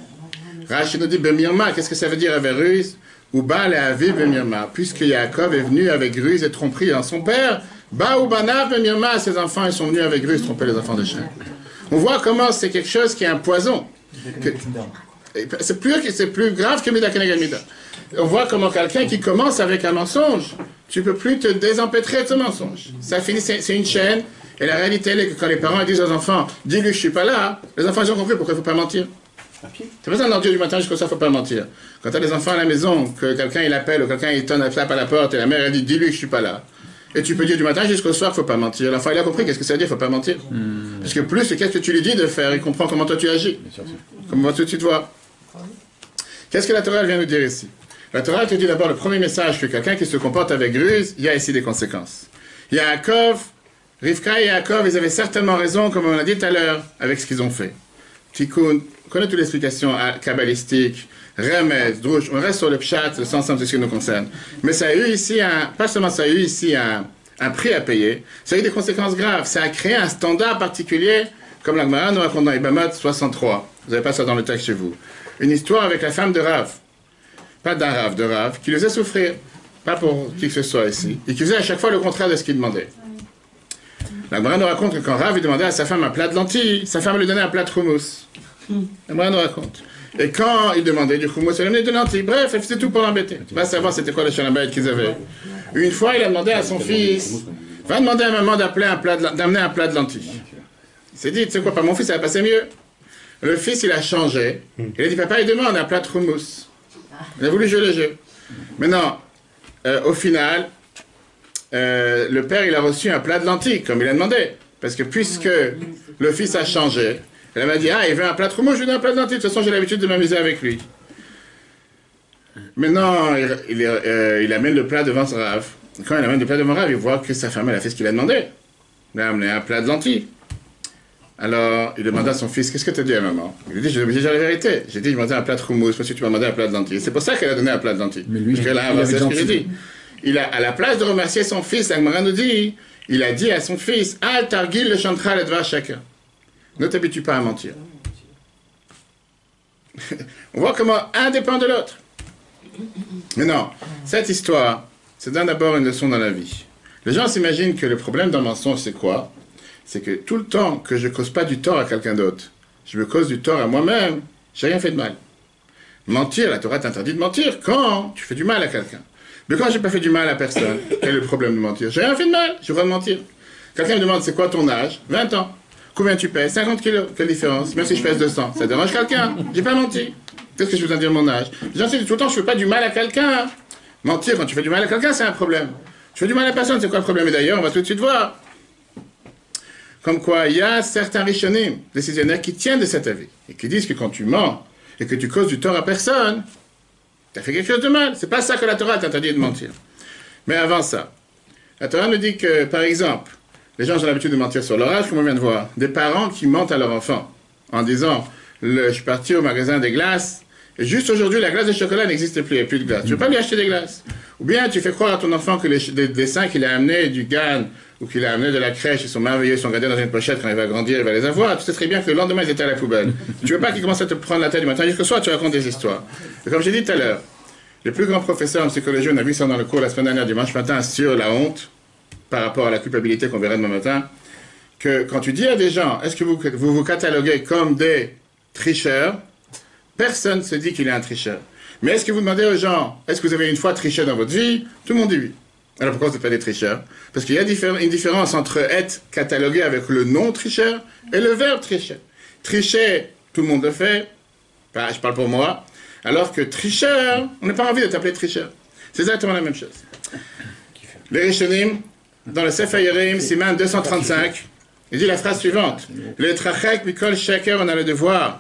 Rachid nous dit, Bemirma, qu'est-ce que ça veut dire avec ruse? Ou Baal et Aviv Bemirma, puisque Yaakov est venu avec ruse et tromperie dans son père. Ba ou Banav Bemirma, ses enfants, ils sont venus avec ruse tromper les enfants de Shrem. On voit comment c'est quelque chose qui est un poison. C'est plus grave que Mida Keneged Mida. On voit comment quelqu'un qui commence avec un mensonge, tu ne peux plus te désempêtrer de ce mensonge. Ça finit, c'est une chaîne. Et la réalité, elle est que quand les parents disent aux enfants, dis-lui je ne suis pas là, les enfants ils ont compris pourquoi il ne faut pas mentir. C'est pas ça dans Dieu du matin jusqu'au soir, il ne faut pas mentir. Quand tu as des enfants à la maison, que quelqu'un il appelle ou quelqu'un il tonne la frappe à la porte et la mère elle dit dis-lui je ne suis pas là. Et tu peux dire du matin jusqu'au soir qu'il ne faut pas mentir. L'enfant il a compris qu'est-ce que ça veut dire, il ne faut pas mentir. Parce que plus, qu'est-ce que tu lui dis de faire, il comprend comment toi tu agis. Comment tout de suite voir. Qu'est-ce que la Torah vient nous dire ici? La Torah te dit d'abord le premier message que quelqu'un qui se comporte avec ruse, il y a ici des conséquences. Yaakov, Rivka et Yaakov, ils avaient certainement raison, comme on l'a dit tout à l'heure, avec ce qu'ils ont fait. Tikkun, on connaît toutes les explications kabbalistiques, Remez, Drush, on reste sur le pshat, le sens de ce qui nous concerne. Mais ça a eu ici pas seulement ça a eu ici un prix à payer, ça a eu des conséquences graves. Ça a créé un standard particulier, comme la Gemara nous raconte dans Ibamot 63. Vous n'avez pas ça dans le texte chez vous. Une histoire avec la femme de Rav. Pas d'un Rav, de Rav, qui le faisait souffrir. Pas pour qui que ce soit ici. Et qui faisait à chaque fois le contraire de ce qu'il demandait. La Gemara nous raconte que quand Rav il demandait à sa femme un plat de lentilles, sa femme lui donnait un plat de hummus. La Gemara nous raconte. Et quand il demandait du hummus, elle lui donnait de lentilles. Bref, elle faisait tout pour l'embêter. Va savoir c'était quoi le shalom qu'ils avaient. Une fois, il a demandé à son fils, va demander à maman d'amener un plat de lentilles. Il s'est dit, tu sais quoi, par mon fils, ça va passer mieux. Le fils, il a changé. Il a dit, papa, il demande un plat de hummus. Il a voulu jouer le jeu. Maintenant, au final, le père, il a reçu un plat de lentilles, comme il a demandé. Parce que puisque le fils a changé, elle m'a dit, il veut un plat de hummus, je lui donne un plat de lentilles. De toute façon, j'ai l'habitude de m'amuser avec lui. Maintenant, il amène le plat devant Rav. Quand il amène le plat devant Rav, il voit que sa femme, elle a fait ce qu'il a demandé. Il a amené un plat de lentilles. Alors, il demanda à son fils, qu'est-ce que tu as dit à maman? Il lui dit, j'ai dit la vérité. J'ai dit, je demandais un plat de hummus, parce que tu m'as demandé un plat de lentilles. C'est pour ça qu'elle a donné un plat de lentilles. Mais lui, parce qu'elle a inversé ce que j'ai dit. À la place de remercier son fils, la Gemara nous dit, il a dit à son fils, Al targil le chantral et dvar chacun. Ne t'habitue pas à mentir. On voit comment un dépend de l'autre. Mais non, cette histoire, c'est d'abord une leçon dans la vie. Les gens s'imaginent que le problème d'un mensonge, c'est quoi? C'est que tout le temps que je ne cause pas du tort à quelqu'un d'autre, je me cause du tort à moi-même, j'ai rien fait de mal. Mentir, la Torah t'interdit de mentir quand tu fais du mal à quelqu'un. Mais quand j'ai pas fait du mal à personne, quel est le problème de mentir? J'ai rien fait de mal, j'ai le droit de mentir. Quelqu'un me demande c'est quoi ton âge? 20 ans. Combien tu pèses? 50 kilos. Quelle différence? Même si je pèse 200. Ça dérange quelqu'un? J'ai pas menti. Qu'est-ce que je veux dire mon âge? J'insiste tout le temps, je fais pas du mal à quelqu'un. Mentir quand tu fais du mal à quelqu'un, c'est un problème. Tu fais du mal à personne, c'est quoi le problème? Et d'ailleurs, on va tout de suite voir. Comme quoi, il y a certains rishonim, décisionnaires, qui tiennent de cet avis. Et qui disent que quand tu mens et que tu causes du tort à personne, tu as fait quelque chose de mal. C'est pas ça que la Torah t'interdit de mentir. Mais avant ça, la Torah nous dit que, par exemple, les gens ont l'habitude de mentir sur leur âge, comme on vient de voir. Des parents qui mentent à leur enfant en disant je suis parti au magasin des glaces et juste aujourd'hui la glace de chocolat n'existe plus, il n'y a plus de glace. Tu ne veux pas lui acheter des glaces. Ou bien tu fais croire à ton enfant que les dessins qu'il a amenés du GAN ou qu'il a amené de la crèche, ils sont merveilleux, ils sont gardés dans une pochette, quand il va grandir, il va les avoir. Tu sais très bien que le lendemain ils étaient à la poubelle. Tu veux pas qu'il commence à te prendre la tête du matin jusqu'au soir, tu racontes des histoires. Et comme j'ai dit tout à l'heure, le plus grand professeur en psychologie, on a vu ça dans le cours la semaine dernière, dimanche matin, sur la honte, par rapport à la culpabilité qu'on verra demain matin, que quand tu dis à des gens, est-ce que vous vous cataloguez comme des tricheurs, personne ne se dit qu'il est un tricheur. Mais est-ce que vous demandez aux gens, est-ce que vous avez une fois triché dans votre vie? Tout le monde dit oui. Alors pourquoi vous n'êtes pas des tricheurs? Parce qu'il y a une différence entre être catalogué avec le nom tricheur et le verbe tricher. Tricher, tout le monde le fait, enfin, je parle pour moi, alors que tricheur, on n'a pas envie de t'appeler tricheur. C'est exactement la même chose. Les Rishonim, dans le Sefer Yerim, Siman 235, il dit la phrase suivante. Le trachek mikol sheker, on a le devoir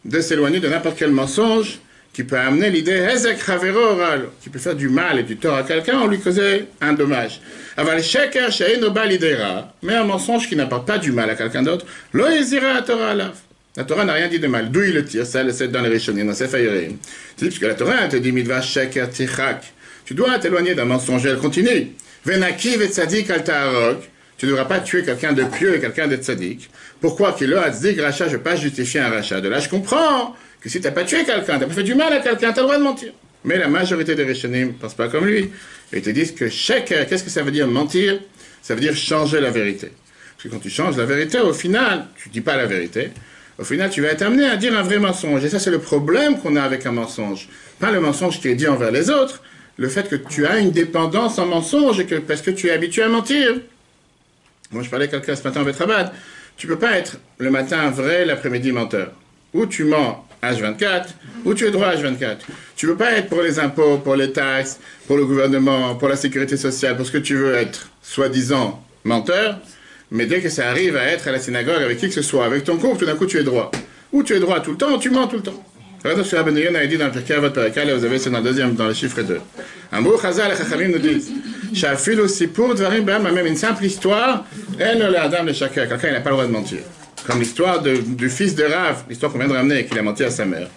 de s'éloigner de n'importe quel mensonge qui peut amener l'idée hezek havero oral, qui peut faire du mal et du tort à quelqu'un en lui causant un dommage. Aval sheker she'eino ba lidera, mais un mensonge qui n'apporte pas du mal à quelqu'un d'autre, lo yezira Torah alav. La Torah n'a rien dit de mal. D'où il le tire? Ça, c'est dans les Rishonim, dans Sefer Yerim. C'est parce que la Torah, elle te dit midva sheker tichak. Tu dois t'éloigner d'un mensonge, elle continue. Venaki ve tzadik al ta'arok. Tu ne devras pas tuer quelqu'un de pieux et quelqu'un de tzadik. Pourquoi qu'il a tzadik rachat, je ne vais pas justifier un rachat. De là, je comprends que si tu n'as pas tué quelqu'un, tu n'as pas fait du mal à quelqu'un, tu as le droit de mentir. Mais la majorité des Rishonim ne pensent pas comme lui. Et ils te disent que sheker, qu'est-ce que ça veut dire mentir? Ça veut dire changer la vérité. Parce que quand tu changes la vérité, au final, tu ne dis pas la vérité. Au final, tu vas être amené à dire un vrai mensonge. Et ça, c'est le problème qu'on a avec un mensonge. Pas le mensonge qui est dit envers les autres, le fait que tu as une dépendance en mensonge et que, parce que tu es habitué à mentir. Moi, je parlais à quelqu'un ce matin en Betrabad. Tu ne peux pas être le matin vrai, l'après-midi menteur. Ou tu mens H24, ou tu es droit H24. Tu ne peux pas être pour les impôts, pour les taxes, pour le gouvernement, pour la sécurité sociale, parce que tu veux être soi-disant menteur, mais dès que ça arrive à être à la synagogue avec qui que ce soit, avec ton couple, tout d'un coup tu es droit. Ou tu es droit tout le temps, ou tu mens tout le temps. Regardez ce que Rabbi Yonaï a dit dans le Pirkei Avot Parakal, et vous avez c'est dans le deuxième, dans le chiffre 2. Un mot Chazal et Chachamim nous disent, Shafil aussi pour Dvarim Bam, même une simple histoire, elle ne l'a Adam de chacun. Quelqu'un il n'a pas le droit de mentir. Comme l'histoire du fils de Rav, l'histoire qu'on vient de ramener, qu'il a menti à sa mère.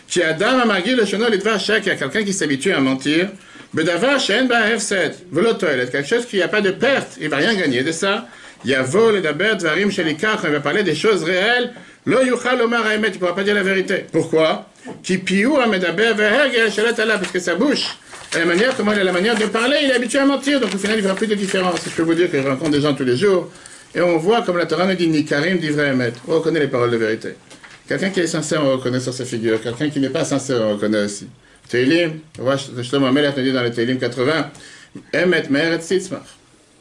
Qui Adam a margué le chenol et Dvar Shak, il y a quelqu'un qui s'habitue à mentir. Bedavar Shen Ba Hefset, Volotoil, quelque chose qui n'a pas de perte, il ne va rien gagner de ça. Il y a vol et d'abord Dvarim Shelika, quand il va parler des choses réelles. Lo yuchal omar haemet, il ne pourra pas dire la vérité. Pourquoi? Qui piou amedaber vehergel shelet ala, parce que sa bouche, la manière, comment elle a la manière de parler, il est habitué à mentir, donc au final il ne fera plus de différence. Je peux vous dire que je rencontre des gens tous les jours, et on voit, comme la Torah nous dit, Nikarim d'ivray haemet. On reconnaît les paroles de vérité. Quelqu'un qui est sincère, on reconnaît sur sa figure. Quelqu'un qui n'est pas sincère, on reconnaît aussi. Teilim, Shlomo Amelech nous dit dans le Teilim 80, Emet me'eret sitzmach.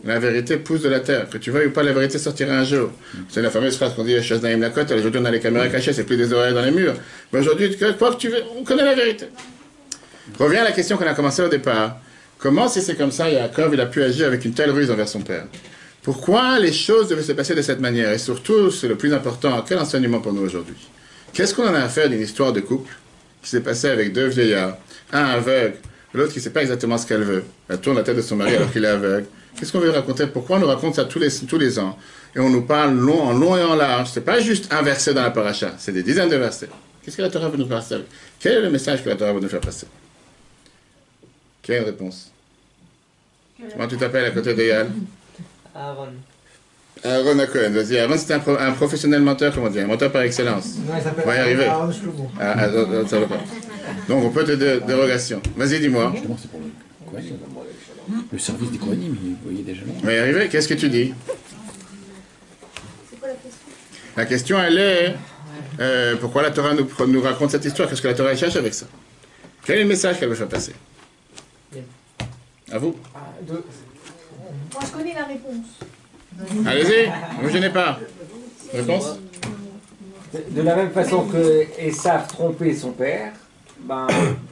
La vérité pousse de la terre. Que tu veuilles ou pas, la vérité sortira un jour. C'est la fameuse phrase qu'on dit à Shaznaïm Lakot. Aujourd'hui, on a les caméras cachées, c'est plus des oreilles dans les murs. Mais aujourd'hui, quoi que tu veux, on connaît la vérité. Revient à la question qu'on a commencé au départ. Comment, si c'est comme ça, Yaakov, il a pu agir avec une telle ruse envers son père? Pourquoi les choses devaient se passer de cette manière? Et surtout, c'est le plus important, quel enseignement pour nous aujourd'hui? Qu'est-ce qu'on en a à faire d'une histoire de couple qui s'est passée avec deux vieillards, un aveugle, l'autre qui ne sait pas exactement ce qu'elle veut? Elle tourne la tête de son mari alors qu'il est aveugle. Qu'est-ce qu'on veut raconter? Pourquoi on nous raconte ça tous les ans? Et on nous parle en long et en large. C'est pas juste un verset dans la paracha, c'est des dizaines de versets. Qu'est-ce que la Torah veut nous passer? Quel est le message que la Torah veut nous faire passer? Quelle réponse? Comment tu t'appelles à côté d'Eyal? Aaron. Aaron Cohen, vas-y. Aaron, c'est un professionnel menteur, comment dire, un menteur par excellence. Non, il s'appelle On va y arriver. Aaron Shlomo. Ça va pas. Donc, on peut te dérogation. Vas-y, dis-moi. Justement, c'est pour le Kohanim. Le service des Kohanim, vous voyez déjà. On va y arriver. Qu'est-ce que tu dis? C'est quoi la question? La question, elle est, pourquoi la Torah nous raconte cette histoire? Qu'est-ce que la Torah cherche avec ça? Quel est le message qu'elle veut faire passer? À vous. Moi, je connais la réponse. Allez-y, ne vous gênez pas. Réponse? De la même façon que Esav trompait son père, ben,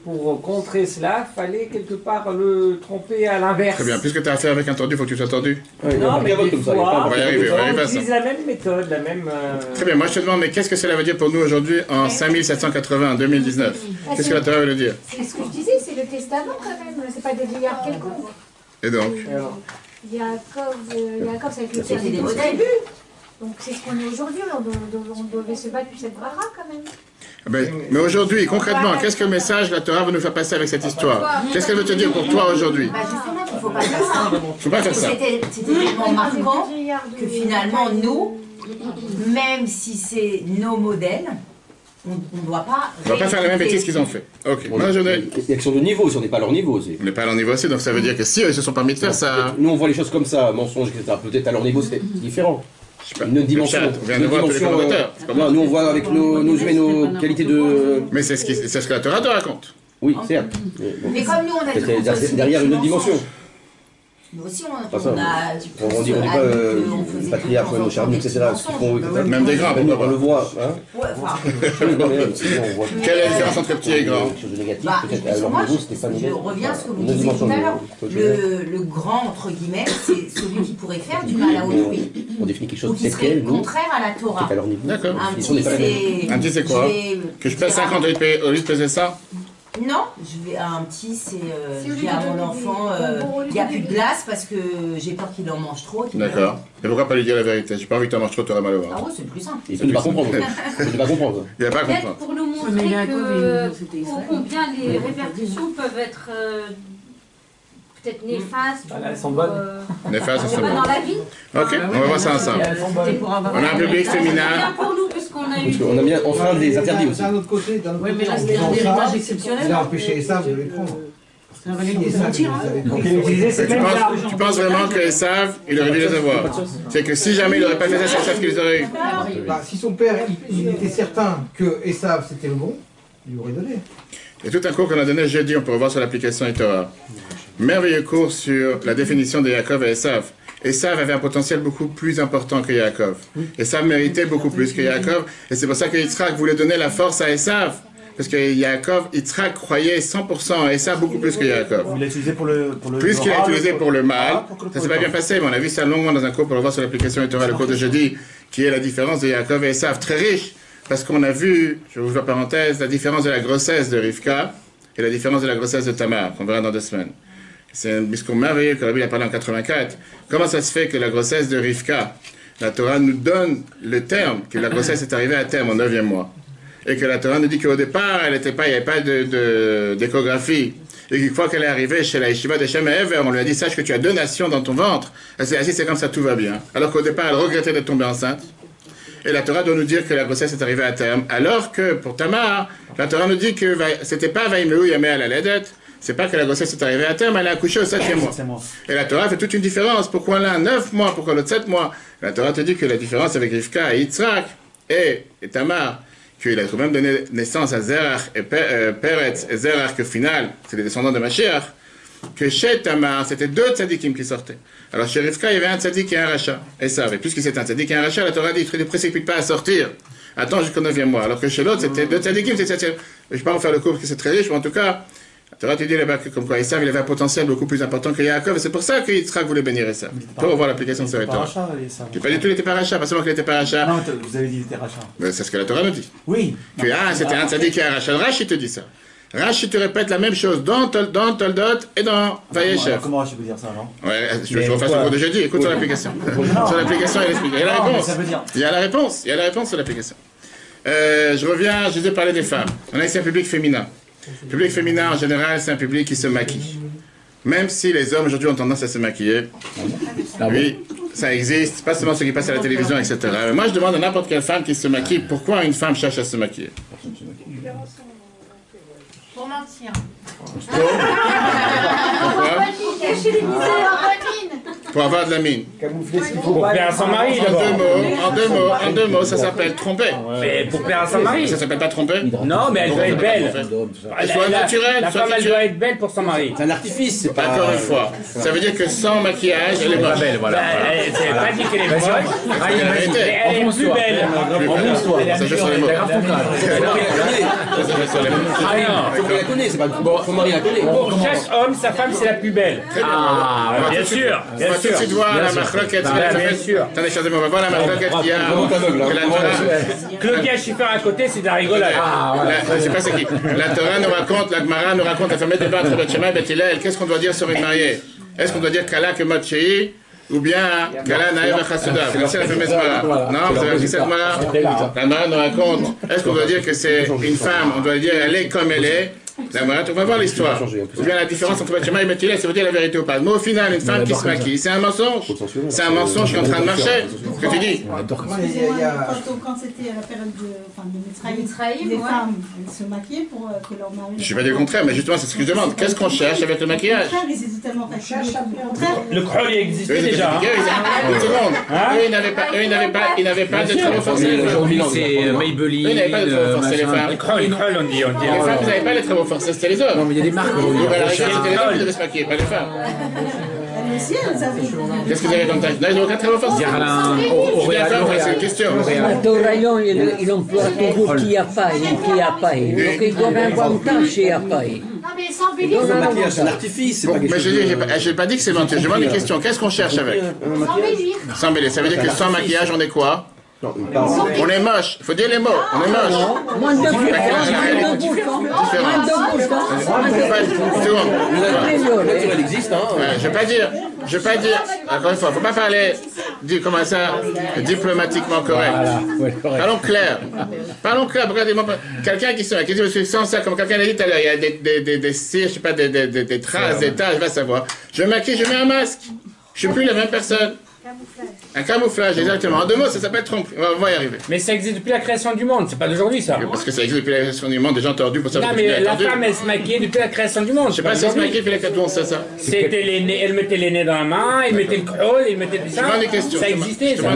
pour contrer cela, fallait quelque part le tromper à l'inverse. Très bien, puisque tu as affaire avec un tordu, il faut que tu sois tordu. Non, mais des fois, on va y arriver, on utilise la même méthode, la même... Très bien, moi je te demande, mais qu'est-ce que cela veut dire pour nous aujourd'hui en 5780, en 2019? Qu'est-ce que la Torah veut le dire? C'est ce que je disais, c'est le testament quand même, c'est pas des vieillards quelconques. Et donc? Yaakov, c'est avec le père des modèles. Donc c'est ce qu'on est aujourd'hui, on devait se battre pour cette bracha quand même. Mais aujourd'hui, concrètement, qu'est-ce que le message la Torah veut nous faire passer avec cette histoire? Qu'est-ce qu'elle veut te dire pour toi aujourd'hui? Justement, il ne faut pas faire ça. Faut pas faire ça. C'était tellement marquant que finalement, nous, même si c'est nos modèles, on ne doit pas... On ne va pas faire la même bêtise qu'ils ont fait. Ok. Moi, je n'ai... Il y a que sur le niveau, si on n'est pas à leur niveau. On n'est pas à leur niveau aussi, donc ça veut dire que si eux, ils se sont permis de faire ça... Nous, on voit les choses comme ça, mensonges, etc. Peut-être à leur niveau, c'est différent. Une dimension. On vient de voir tous les commentateurs. Non, nous, on voit avec nos yeux et nos qualités de... Mais c'est ce que la Torah te raconte. Oui, certes. Mais comme nous, on a dit... derrière une autre dimension. Nous aussi, on dit pas patriarche, nos charniers, etc. Même des grands, on le voit. Quelle est la différence entre petit et grand? Je reviens à ce que vous disiez tout à l'heure. Le grand, entre guillemets, c'est celui qui pourrait faire du mal à autrui. On définit quelque chose ou qui serait contraire à la Torah. D'accord. Un petit, c'est quoi? Que je pèse 50 au lieu de peser ça? Non, un petit, c'est je dis à mon enfant, il n'y a plus de glace parce que j'ai peur qu'il en mange trop. D'accord. Et pourquoi pas lui dire la vérité? J'ai pas envie que tu en manges trop, tu auras mal au ventre. Ah ouais, c'est plus simple. Il ne peut pas comprendre. Il ne pas comprendre. Il va pas Peut-être comprendre. pour nous montrer combien les répercussions peuvent être peut-être néfastes. Elles sont bonnes. Néfastes, elles sont bonnes. Dans la vie. Ok, on va voir ça ensemble. On a un public féminin. Pour nous, puisqu'on a eu. On a bien enfin des interdits aussi. D'un autre côté, Oui, mais là, c'était un héritage exceptionnel. il a empêché Esav de les prendre. C'est un valide de mentir. Tu penses vraiment que Esav, il aurait dû les avoir? C'est que si jamais il n'aurait pas fait ça, c'est Esav qui les aurait eu. Si son père, il était certain que Esav c'était le bon, il lui aurait donné. Et tout un cours qu'on a donné jeudi, on peut revoir sur l'application Torah. Merveilleux cours sur la définition de Yaakov et Esav. Esav avait un potentiel beaucoup plus important que Yaakov. Esav méritait beaucoup plus que Yaakov. Et c'est pour ça que Yitzhak voulait donner la force à Esav. Parce que Yaakov, Yitzhak croyait 100% à Esav beaucoup plus que Yaakov. Il l'a utilisé pour le plus qu'il a utilisé pour le mal. Ça s'est pas bien passé, mais on a vu ça longuement dans un cours pour le voir sur l'application Torah, le cours de jeudi, qui est la différence de Yaakov et Esav. Très riche. Parce qu'on a vu, je vous ouvre la parenthèse, la différence de la grossesse de Rivka et la différence de la grossesse de Tamar, qu'on verra dans 2 semaines. C'est un discours merveilleux que Rabbi a parlé en 84. Comment ça se fait que la grossesse de Rivka, la Torah nous donne le terme, que la grossesse est arrivée à terme au 9e mois. Et que la Torah nous dit qu'au départ, il n'y avait pas d'échographie. Et qu'une fois qu'elle est arrivée chez la Yeshiva de Shem Ever, on lui a dit, sache que tu as 2 nations dans ton ventre. Elle s'est assise, c'est comme ça, tout va bien. Alors qu'au départ, elle regrettait de tomber enceinte. Et la Torah doit nous dire que la grossesse est arrivée à terme. Alors que pour Tamar, la Torah nous dit que c'était pas Vaimeu Yameh à la Ledet, c'est pas que la grossesse est arrivée à terme, elle a accouché au 7e mois. Et la Torah fait toute une différence. Pourquoi l'un 9 mois, pourquoi l'autre 7 mois? La Torah te dit que la différence avec Rivka et Yitzhak et Tamar, qu'il a quand même donné naissance à Zerach et Peretz, et Zerach, que au final, c'est les descendants de Mashiach, que chez Tamar, c'était 2 tzadikim qui sortaient. Alors chez Rivka, il y avait un tzadik et un rachat. Et ça, et puisque c'était un tzadik et un rachat, la Torah dit, ne précipite pas à sortir. Attends jusqu'au 9e mois. Alors que chez l'autre, c'était 2 tzadikim. Je ne vais pas en faire le cours parce que c'est très riche, mais en tout cas, la Torah te dit là-bas que comme quoi Esav, il avait un potentiel beaucoup plus important que Yaakov. Et c'est pour ça que Yitzhak voulait bénir Esav. Pour revoir l'application de cette Torah. Pas du tout, il n'était pas rachat, pas seulement qu'il n'était pas rachat. Non, vous avez dit qu'il était rachat. C'est ce que la Torah nous dit. Oui. Que c'était un tzadik et un rachat. Rashi te dit ça. Rashi te répète la même chose dans Toldot et dans Vayeshev. Comment Rashi peut dire ça, non? Ouais, je refasse le cours de jeudi, écoute sur l'application. Sur l'application, il explique. Il y a la réponse. Il y a la réponse. Il y a la réponse sur l'application. Je reviens, je vous ai parlé des femmes. On a ici un public féminin. Le public féminin, en général, c'est un public qui se maquille. Même si les hommes aujourd'hui ont tendance à se maquiller. Oui, ça existe, pas seulement ceux qui passent à la télévision, etc. Mais moi, je demande à n'importe quelle femme qui se maquille, pourquoi une femme cherche à se maquiller? Pour mentir. Pourquoi? Cacher les misères. pour avoir de la mine. Camoufler ce qu'il faut Pour pas. plaire à son mari, En d'abord. deux mots, ça s'appelle tromper. Mais pour plaire à son mari. Ça s'appelle pas tromper? Non, mais elle doit être belle. Soit naturelle, La soit femme, elle naturelle. doit être belle pour son mari. C'est un artifice, c'est pas. Encore une fois, ça veut dire que sans maquillage, elle est moche. Belle, voilà. C'est pas dit qu'elle est moche. C'est la vérité. Elle est plus belle. Ça joue sur les mots. Ah non. Faut qu'il la connaisse, c'est pas. Bon, son mari la connaît. Pour chaque homme, sa femme, c'est la plus belle. Ah, bien sûr. On va tout de suite voir la marloquette. Bien sûr. Attendez, on va voir la marloquette qu'il y a. Que la Torah- Claudia Schiffer à côté, c'est de la rigolade. Je sais pas c'est qui. La Torah nous raconte, la Gemara nous raconte, la famille de Bat Shema et Beth Hillel. Qu'est-ce qu'on doit dire sur une mariée? Est-ce qu'on doit dire Kala que Mot Shei ou bien Kala Naïva Chasuda? Vous connaissez la fameuse Gemara? Non, vous avez vu cette Gemara? La Gemara nous raconte. Est-ce qu'on doit dire que c'est une femme? On doit dire elle est comme elle est. La Gemara, on va voir l'histoire. Ou bien la différence entre Bat Shema et Beth Hillel, ça veut dire la vérité ou pas. Mais au final, une femme qui se maquille, c'est un mensonge. C'est un mensonge qui est en train de marcher. Ce que tu dis. Quand c'était à la période de Mitzrayim, les femmes elles se maquillaient pour que leur mari... Je ne suis pas du contraire, mais justement, c'est ce que je demande. Qu'est-ce qu'on cherche avec le maquillage? Ils étaient tellement fatigués. Au contraire, Le creux, il existait déjà. Une seconde. Eux, ils n'avaient pas de travaux forcés. Aujourd'hui, c'est Maybelline. Eux, ils n'avaient pas de travaux forcés, les femmes. Le creux, on dit. Les femmes, vous n'avez pas les travaux forcés, c'était les hommes. Non, mais il y a des marques aujourd'hui. Donc, à la rigueur, c'était les hommes qui devaient se maquiller, pas les femmes. elles aussi, elles avaient... Qu'est-ce que vous avez comme tâche? Non, ils n'ont aucun travaux forcés. C'est une question. Au rayon, il emploie toujours qui a failli, qui a failli. Donc il doit avoir un temps chez a failli. Non, mais sans embellir, Le maquillage, c'est un artifice, c'est pas quelque Mais chose. je n'ai pas dit que c'est menti. Je demande une question. Qu'est-ce qu'on cherche avec? sans embellir. Sans embellir. Ça veut dire que sans maquillage, on est quoi? On est moche. Il faut dire les mots. On est moche. Moins de bouffons, moins de bouffons, moins de bouffons. Elle existe, hein. Je vais pas dire, encore une fois, faut pas parler, comment ça, diplomatiquement correct. Parlons clair. Regardez-moi, quelqu'un qui se sans ça, comme quelqu'un l'a dit tout à l'heure, il y a des cires, je sais pas, des traces, des taches, va savoir. Je me maquille, je mets un masque. Je suis plus la même personne. Un camouflage, exactement. En deux mots, ça s'appelle trompe. On va y arriver. Mais ça existe depuis la création du monde, c'est pas d'aujourd'hui ça. Parce que ça existe depuis la création du monde, des gens tordus pour savoir Non, que tu mais es la tordu. femme, elle se maquillait depuis la création du monde. Je sais pas si elle se maquille, puis les quatre on sait ça. C'était les nez, elle mettait les nez dans la main, elle mettait le creux, elle mettait tout ça. Je demande des questions. Ça existait, Je ça.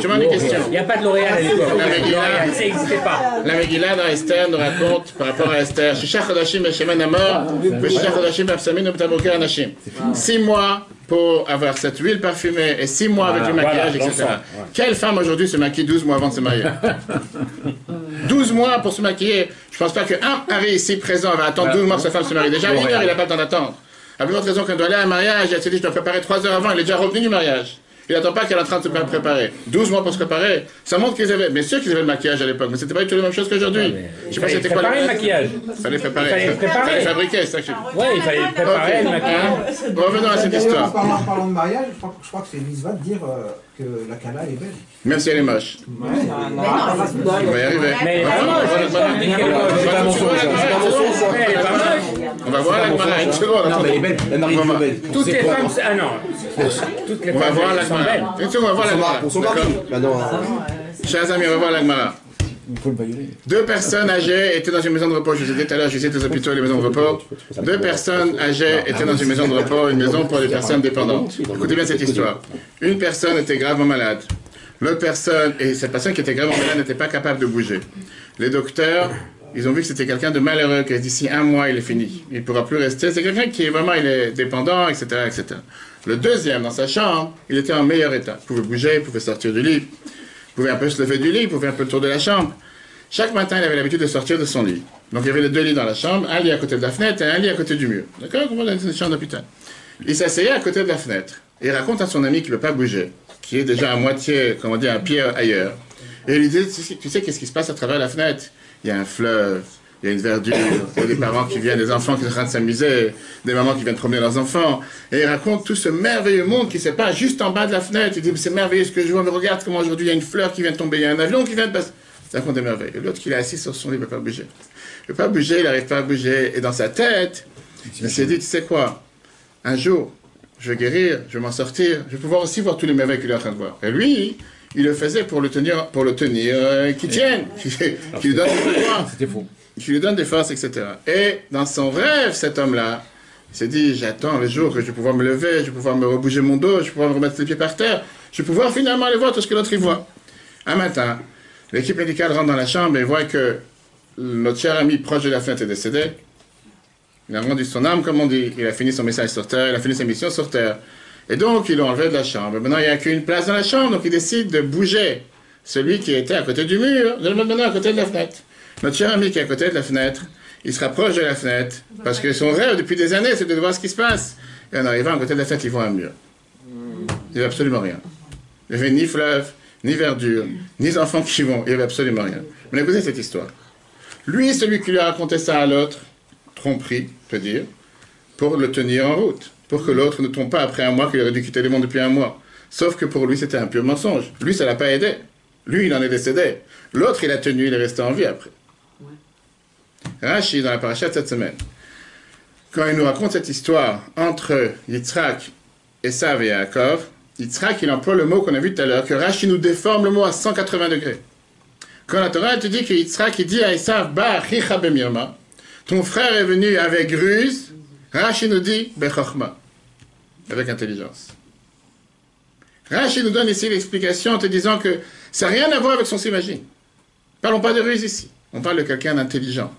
demande des questions. Il n'y a pas de L'Oréal à l'époque. La Megillah, Ça n'existait pas. La Megillah dans Esther nous raconte par rapport à Esther, Shisha Chodashim Beshemen Amor, Shisha Chodashim B'Apsamin Ub'Taboker Anashim. 6 mois pour avoir cette huile parfumée et 6 mois avec le maquillage, etc. Quelle femme aujourd'hui se maquille 12 mois avant de se marier? 12 mois pour se maquiller. Je pense pas qu'un mari ici présent va attendre 12 mois que sa femme se marie. Déjà, 1 heure, il n'a pas le temps d'attendre. À plus forte raison qu'on doit aller à un mariage, elle s'est dit, je dois préparer 3 heures avant, il est déjà revenu du mariage. Il n'attend pas qu'elle est en train de se préparer. 12 mois pour se préparer. Ça montre qu'ils avaient, bien sûr qu'ils avaient le maquillage à l'époque, mais c'était pas du tout la même chose qu'aujourd'hui. Je sais pas c'était quoi le maquillage. Il fallait préparer. Il fallait préparer. Fallait fabriquer, c'est ça que je dis. Ouais, il fallait préparer le maquillage. Revenons à cette histoire. En parlant de mariage, je crois que c'est Lise va de dire que la Kala est belle. Même si elle est moche. On va y arriver. Mais elle est pas moche. On va voir la Gemara. Une seconde. Non, mais elle est belle. La mariée est belle. Toutes les femmes. Ah non. Toutes les On va femmes voir la sont Gemara. belles. Une seconde, on va voir la Gemara. Pour son mari. Bah non. Chers amis, on va voir la Gemara. Deux personnes âgées étaient dans une maison de repos. Je vous ai dit tout à l'heure, je visite les hôpitaux et les maisons de repos. Deux personnes âgées étaient dans une maison de repos, une maison pour les personnes dépendantes. Écoutez bien cette histoire. Une personne était gravement malade. L'autre personne, et cette personne qui était gravement malade n'était pas capable de bouger. Les docteurs, ils ont vu que c'était quelqu'un de malheureux, que d'ici 1 mois, il est fini. Il ne pourra plus rester. C'est quelqu'un qui est vraiment, il est dépendant, etc., etc. Le deuxième, dans sa chambre, il était en meilleur état. Il pouvait bouger, il pouvait sortir du lit. Il pouvait un peu se lever du lit, il pouvait un peu le tour de la chambre. Chaque matin, il avait l'habitude de sortir de son lit. Donc il y avait les 2 lits dans la chambre, un lit à côté de la fenêtre et un lit à côté du mur. D'accord? On va dans une chambre d'hôpital. Il s'asseyait à côté de la fenêtre et il raconte à son ami qui ne peut pas bouger, qui est déjà à moitié, comment dire, un pied ailleurs. Et il lui dit, tu sais qu'est-ce qui se passe à travers la fenêtre? Il y a un fleuve, il y a une verdure, il y a des parents qui viennent, des enfants qui sont en train de s'amuser, des mamans qui viennent promener leurs enfants. Et il raconte tout ce merveilleux monde qui se passe juste en bas de la fenêtre. Il dit, c'est merveilleux ce que je vois, mais regarde comment aujourd'hui il y a une fleur qui vient de tomber, il y a un avion qui vient de passer. Ça raconte des merveilles. Et l'autre qui est assis sur son lit, il ne peut pas bouger. Il ne peut pas bouger, il n'arrive pas à bouger. Et dans sa tête, il s'est dit, tu sais quoi? Un jour, je vais guérir, je vais m'en sortir, je vais pouvoir aussi voir tous les merveilles qu'il est en train de voir. Et lui, il le faisait pour le tenir, qu'il tienne, qu'il lui donne des pouvoirs. C'était faux. Qu'il lui donne des forces, etc. Et dans son rêve, cet homme-là, Il s'est dit, j'attends le jour que je vais pouvoir me lever, je vais pouvoir me rebouger mon dos, je vais pouvoir me remettre les pieds par terre, je vais pouvoir finalement aller voir tout ce que l'autre y voit. Un matin, l'équipe médicale rentre dans la chambre et voit que notre cher ami proche de la fenêtre est décédé. Il a rendu son âme, comme on dit, il a fini son message sur terre, il a fini sa mission sur terre. Et donc, ils l'ont enlevé de la chambre. Maintenant, il n'y a qu'une place dans la chambre, donc il décide de bouger celui qui était à côté du mur, de le mettre maintenant à côté de la fenêtre. Notre cher ami qui est à côté de la fenêtre, il se rapproche de la fenêtre, parce que son rêve depuis des années, c'est de voir ce qui se passe. Et en arrivant à côté de la fenêtre, il voit un mur. Il n'y avait absolument rien. Il n'y avait ni fleuve, ni verdure, ni enfants qui vont, il n'y avait absolument rien. Mais écoutez cette histoire. Lui, celui qui lui a raconté ça à l'autre, tromperie, peut dire, pour le tenir en route, pour que l'autre ne tombe pas après un mois qu'il aurait dû quitter le monde depuis un mois. Sauf que pour lui, c'était un pur mensonge. Lui, ça ne l'a pas aidé. Lui, il en est décédé. L'autre, il a tenu, il est resté en vie après. Rashi, dans la paracha de cette semaine, quand il nous raconte cette histoire entre Yitzhak, Esav et Yaakov, Yitzhak, il emploie le mot qu'on a vu tout à l'heure, que Rashi nous déforme le mot à 180 degrés. Quand la Torah te dit que Yitzhak, il dit à Esav, Ba chicha bemirma, ton frère est venu avec ruse, Rashi nous dit, Bechachma, avec intelligence. Rashi nous donne ici l'explication en te disant que ça n'a rien à voir avec son s'imagine. Parlons pas de ruse ici. On parle de quelqu'un d'intelligent.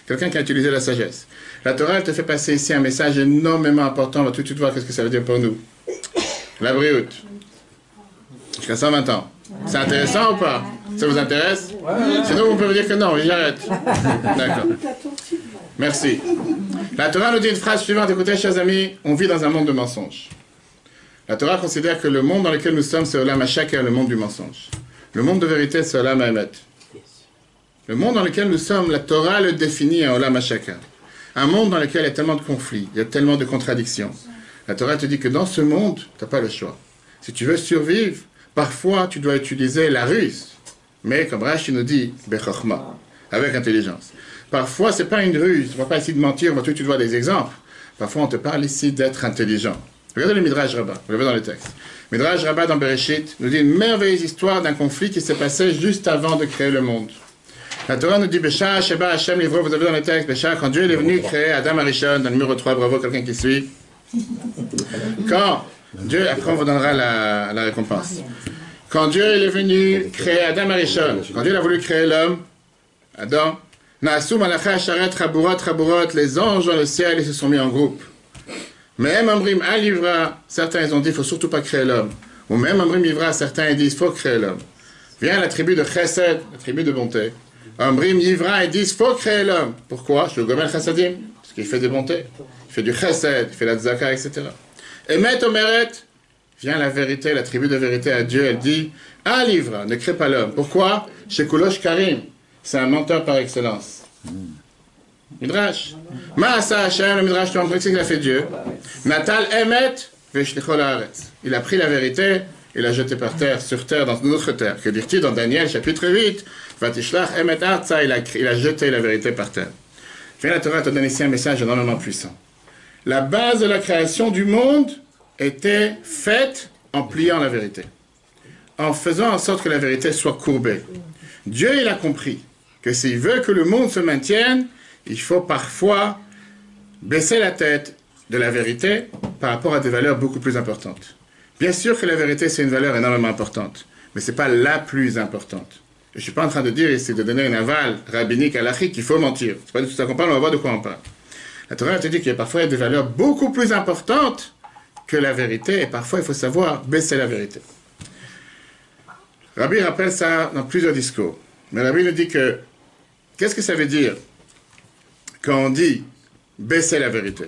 Quelqu'un qui a utilisé la sagesse. La Torah, elle te fait passer ici un message énormément important. On va tout de suite voir qu'est-ce que ça veut dire pour nous. La brioute. Jusqu'à 120 ans. C'est intéressant ou pas? Ça vous intéresse? Sinon, vous pouvez me dire que non, j'arrête. D'accord. Merci. La Torah nous dit une phrase suivante. Écoutez, chers amis, on vit dans un monde de mensonges. La Torah considère que le monde dans lequel nous sommes, c'est Olam HaShaker, le monde du mensonge. Le monde de vérité, c'est Olam HaEmet. Le monde dans lequel nous sommes, la Torah le définit en Olam HaShaker. Un monde dans lequel il y a tellement de conflits, il y a tellement de contradictions. La Torah te dit que dans ce monde, tu n'as pas le choix. Si tu veux survivre, parfois tu dois utiliser la ruse. Mais comme Rashi nous dit, Bechachma, avec intelligence. Parfois, ce n'est pas une ruse, on ne va pas essayer de mentir, on va tout de suite voir des exemples. Parfois, on te parle ici d'être intelligent. Regardez le Midrash Rabbah, vous l'avez dans le texte. Midrash Rabbah dans Bereshit nous dit une merveilleuse histoire d'un conflit qui s'est passé juste avant de créer le monde. La Torah nous dit, Bécha, Sheba, Hashem, Livro, vous avez dans le texte, Bécha, quand Dieu est venu créer Adam Arishon, dans le numéro 3, bravo, quelqu'un qui suit. Quand Dieu, après on vous donnera la récompense. Quand Dieu est venu créer Adam Arishon, quand Dieu a voulu créer l'homme, Adam, Naasu Malacha, Sharet, Raburot, les anges dans le ciel, ils se sont mis en groupe. Même Amrim Alivra, certains ils ont dit, il ne faut surtout pas créer l'homme. Ou même Amrim Ivra, certains ils disent, il faut créer l'homme. Vient la tribu de Chesed, la tribu de bonté. Amrim Yivra, ils disent, il faut créer l'homme. Pourquoi? Je suis le Gomel Chassadim, parce qu'il fait des bontés. Il fait du Chesed, il fait la Tzaka, etc. Et Met Omeret, vient la vérité, la tribu de vérité à Dieu, elle dit, Alivra, ne crée pas l'homme. Pourquoi? Chez Kulosh Karim, c'est un menteur par excellence. Midrash. Maasa Hashem, le Midrash, tu vois, ce qu'il a fait Dieu. Natal Emet, Veshlichol Haaretz. Il a pris la vérité et l'a jetée par terre, sur terre, dans une autre terre. Que dit-il dans Daniel, chapitre 8? Vatishlach Emet Arza, il a jeté la vérité par terre. Viens, la Torah te donne ici un message énormément puissant. La base de la création du monde était faite en pliant la vérité. En faisant en sorte que la vérité soit courbée. Dieu, il a compris que s'il veut que le monde se maintienne, il faut parfois baisser la tête de la vérité par rapport à des valeurs beaucoup plus importantes. Bien sûr que la vérité, c'est une valeur énormément importante, mais ce n'est pas la plus importante. Je ne suis pas en train de dire ici, de donner une aval rabbinique halachique qu'il faut mentir. Ce n'est pas du tout ça qu'on parle, on va voir de quoi on parle. La Torah te dit qu'il y a parfois des valeurs beaucoup plus importantes que la vérité, et parfois il faut savoir baisser la vérité. Rabbi rappelle ça dans plusieurs discours. Mais Rabbi nous dit que, qu'est-ce que ça veut dire quand on dit baisser la vérité?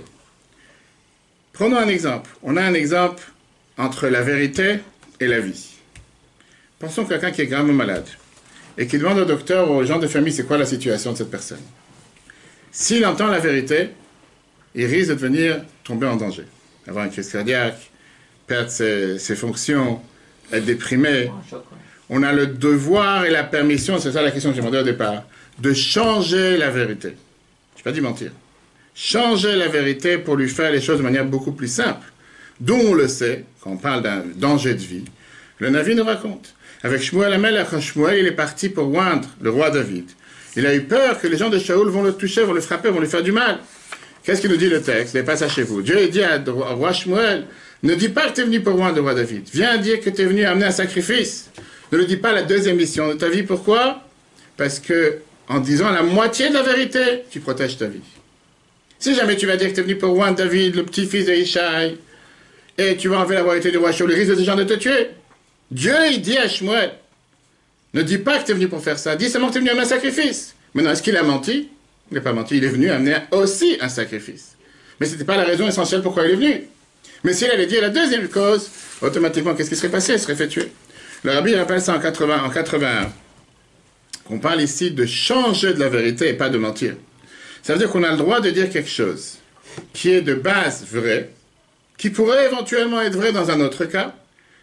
Prenons un exemple. On a un exemple entre la vérité et la vie. Pensons à quelqu'un qui est gravement malade et qui demande au docteur ou aux gens de famille c'est quoi la situation de cette personne. S'il entend la vérité, il risque de tomber en danger. Avoir une crise cardiaque, perdre ses fonctions, être déprimé. On a le devoir et la permission, c'est ça la question que j'ai demandé au départ, de changer la vérité. Je n'ai pas dit mentir. Changer la vérité pour lui faire les choses de manière beaucoup plus simple. D'où on le sait, quand on parle d'un danger de vie, le Navi nous raconte. Avec Shmuel Hamelech, quand Shmuel il est parti pour oindre le roi David, il a eu peur que les gens de Shaoul vont le toucher, vont le frapper, vont lui faire du mal. Qu'est-ce qu'il nous dit le texte? Les pas ça chez vous. Dieu dit au roi Shmuel, ne dis pas que tu es venu pour moi, le roi David. Viens dire que tu es venu amener un sacrifice. Ne le dis pas la deuxième mission de ta vie. Pourquoi? Parce que en disant la moitié de la vérité, tu protèges ta vie. Si jamais tu vas dire que tu es venu pour roi David, le petit-fils d'Ishai, et tu vas enlever la royauté du roi Shaul, le risque de ces gens de te tuer. Dieu, il dit à Shmuel, ne dis pas que tu es venu pour faire ça, dis seulement que tu es venu amener un sacrifice. Maintenant, est-ce qu'il a menti? Il n'a pas menti, il est venu amener aussi un sacrifice. Mais ce n'était pas la raison essentielle pourquoi il est venu. Mais s'il avait dit la deuxième cause, automatiquement, qu'est-ce qui serait passé? Il serait fait tuer. Le rabbi rappelle ça en 81. On parle ici de changer de la vérité et pas de mentir. Ça veut dire qu'on a le droit de dire quelque chose qui est de base vrai, qui pourrait éventuellement être vrai dans un autre cas.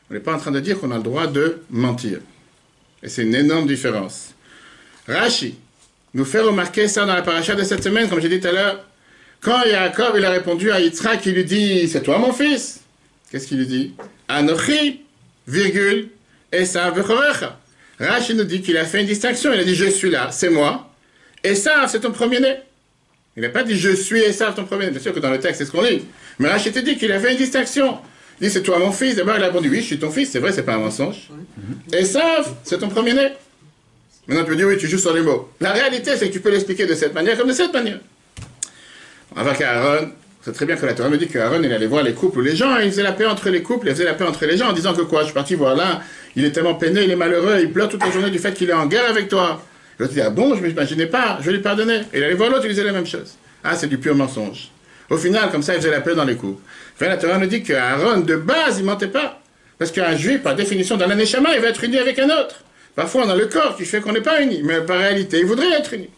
On n'est pas en train de dire qu'on a le droit de mentir. Et c'est une énorme différence. Rashi nous fait remarquer ça dans la paracha de cette semaine, comme j'ai dit tout à l'heure. Quand Yaakov il a répondu à Yitzhak, il lui dit, c'est toi mon fils. Qu'est-ce qu'il lui dit? Anochi, virgule, Esav v'chorecha. Rashi nous dit qu'il a fait une distinction. Il a dit, je suis là, c'est moi. Esav, c'est ton premier-né. Il n'a pas dit, je suis Esav, ton premier-né. Bien sûr que dans le texte, c'est ce qu'on lit. Mais Rashi te dit qu'il a fait une distinction. Il dit, c'est toi mon fils. D'abord, il a répondu, oui, je suis ton fils. C'est vrai, c'est pas un mensonge. Esav, c'est ton premier-né. Maintenant, tu peux dire, oui, tu joues sur les mots. La réalité, c'est que tu peux l'expliquer de cette manière comme de cette manière. Avec Aaron, c'est très bien que la Torah me dit qu'Aaron, il allait voir les couples, les gens, il faisait la paix entre les couples, il faisait la paix entre les gens en disant que quoi, je suis parti voir là, il est tellement peiné, il est malheureux, il pleure toute la journée du fait qu'il est en guerre avec toi. L'autre dit, ah bon, je ne m'imaginais pas, je vais lui pardonner. Et il allait voir l'autre, il disait la même chose. Ah, c'est du pur mensonge. Au final, comme ça, il faisait la paix dans les couples. Enfin, la Torah nous dit qu'Aaron, de base, il ne mentait pas. Parce qu'un juif, par définition, dans l'aneshama, il va être uni avec un autre. Parfois, on a le corps qui fait qu'on n'est pas unis, mais par réalité, il voudrait être unis.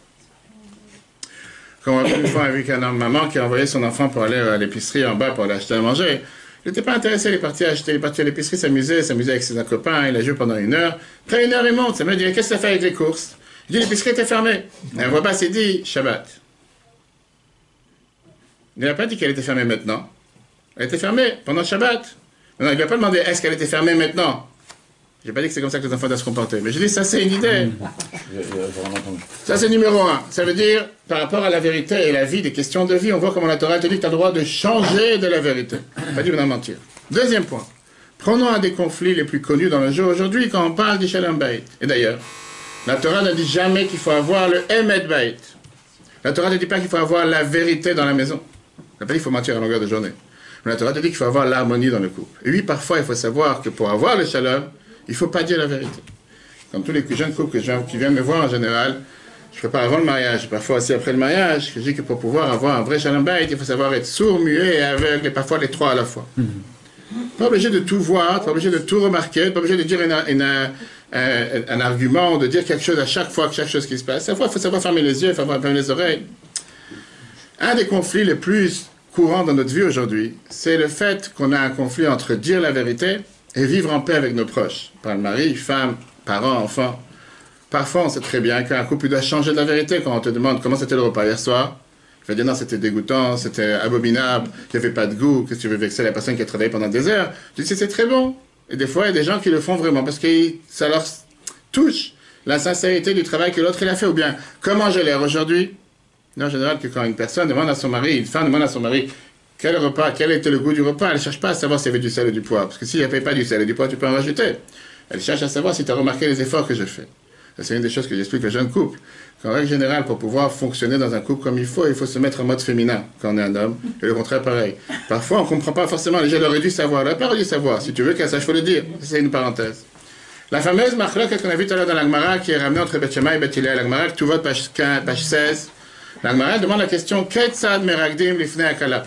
Comme on a une fois avec une maman qui a envoyé son enfant pour aller à l'épicerie en bas pour aller acheter à manger. Il n'était pas intéressé, il est parti acheter, il est parti à l'épicerie, s'amuser avec ses copains, il a joué pendant 1 heure. Après 1 heure, il monte, ça me dit, qu'est-ce que ça fait avec les courses? Il dit, l'épicerie était fermée. Et un voix s'est dit, Shabbat. Il n'a pas dit qu'elle était fermée maintenant. Elle était fermée pendant Shabbat. Non, il ne lui a pas demandé, est-ce qu'elle était fermée maintenant? Je n'ai pas dit que c'est comme ça que les enfants doivent se comporter. Mais je dis, ça c'est une idée. Ça c'est numéro 1. Ça veut dire, par rapport à la vérité et la vie, des questions de vie, on voit comment la Torah te dit que tu as le droit de changer de la vérité. Pas dit de mentir. Deuxième point. Prenons un des conflits les plus connus dans le jeu aujourd'hui quand on parle du Shalom Bayit. Et d'ailleurs, la Torah ne dit jamais qu'il faut avoir le Emet Bayit. La Torah ne dit pas qu'il faut avoir la vérité dans la maison. Elle n'a pas dit qu'il faut mentir à longueur de journée. Mais la Torah te dit qu'il faut avoir l'harmonie dans le couple. Et oui, parfois, il faut savoir que pour avoir le Shalom, il ne faut pas dire la vérité. Comme tous les jeunes couples qui viennent me voir en général, je prépare avant le mariage, parfois aussi après le mariage, que je dis que pour pouvoir avoir un vrai Shalom Bayit, il faut savoir être sourd, muet et aveugle, et parfois les trois à la fois. Pas obligé de tout voir, pas obligé de tout remarquer, pas obligé de dire un argument, de dire quelque chose à chaque fois, chaque chose qui se passe. Parfois, il faut savoir fermer les yeux, il faut savoir fermer les oreilles. Un des conflits les plus courants dans notre vie aujourd'hui, c'est le fait qu'on a un conflit entre dire la vérité et vivre en paix avec nos proches, par le mari, femme, parents, enfants. Parfois, on sait très bien qu'un couple doit changer de la vérité quand on te demande comment c'était le repas hier soir. Il va dire non, c'était dégoûtant, c'était abominable, il n'y avait pas de goût, qu'est-ce que tu veux vexer la personne qui a travaillé pendant des heures? Je dis c'est très bon. Et des fois, il y a des gens qui le font vraiment parce que ça leur touche la sincérité du travail que l'autre il a fait. Ou bien, comment j'ai l'air aujourd'hui? En général, que quand une personne demande à son mari, une femme demande à son mari, quel repas, quel était le goût du repas, elle ne cherche pas à savoir s'il y avait du sel ou du poivre. Parce que s'il n'y avait pas du sel et du poivre, tu peux en rajouter. Elle cherche à savoir si tu as remarqué les efforts que je fais. C'est une des choses que j'explique aux jeunes couples. Qu'en règle générale, pour pouvoir fonctionner dans un couple comme il faut se mettre en mode féminin quand on est un homme. Et le contraire, pareil. Parfois, on ne comprend pas forcément. Les gens auraient dû savoir. Elle n'aurait pas dû savoir. Si tu veux qu'elle sache, il faut le dire. C'est une parenthèse. La fameuse marloquette qu'on a vue tout à l'heure dans l'Agmara, qui est ramenée entre Beth Shammai et Beth Hillel. L'Agmara, tout vote, page 16. L'Agmara demande la question Ketzad meragdim lifnei akala.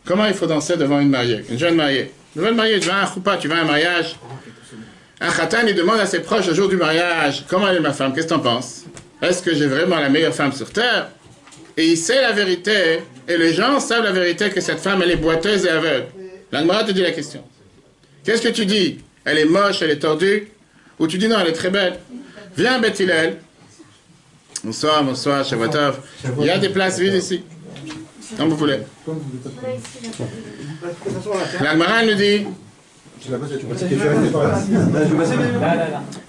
Comment il faut danser devant une mariée, une jeune mariée? Une jeune mariée, tu vas à un choupa, tu vas à un mariage. Un khatan, il demande à ses proches le jour du mariage, comment est ma femme? Qu'est-ce que t'en penses? Est-ce que j'ai vraiment la meilleure femme sur terre? Et il sait la vérité, et les gens savent la vérité que cette femme, elle est boiteuse et aveugle. L'Agmara te dit la question. Qu'est-ce que tu dis? Elle est moche, elle est tordue? Ou tu dis non, elle est très belle? Viens, Beth Hillel. Bonsoir, bonsoir, Shavuotov. Il y a des places vides ici. Comme vous voulez. L'Agmara nous dit.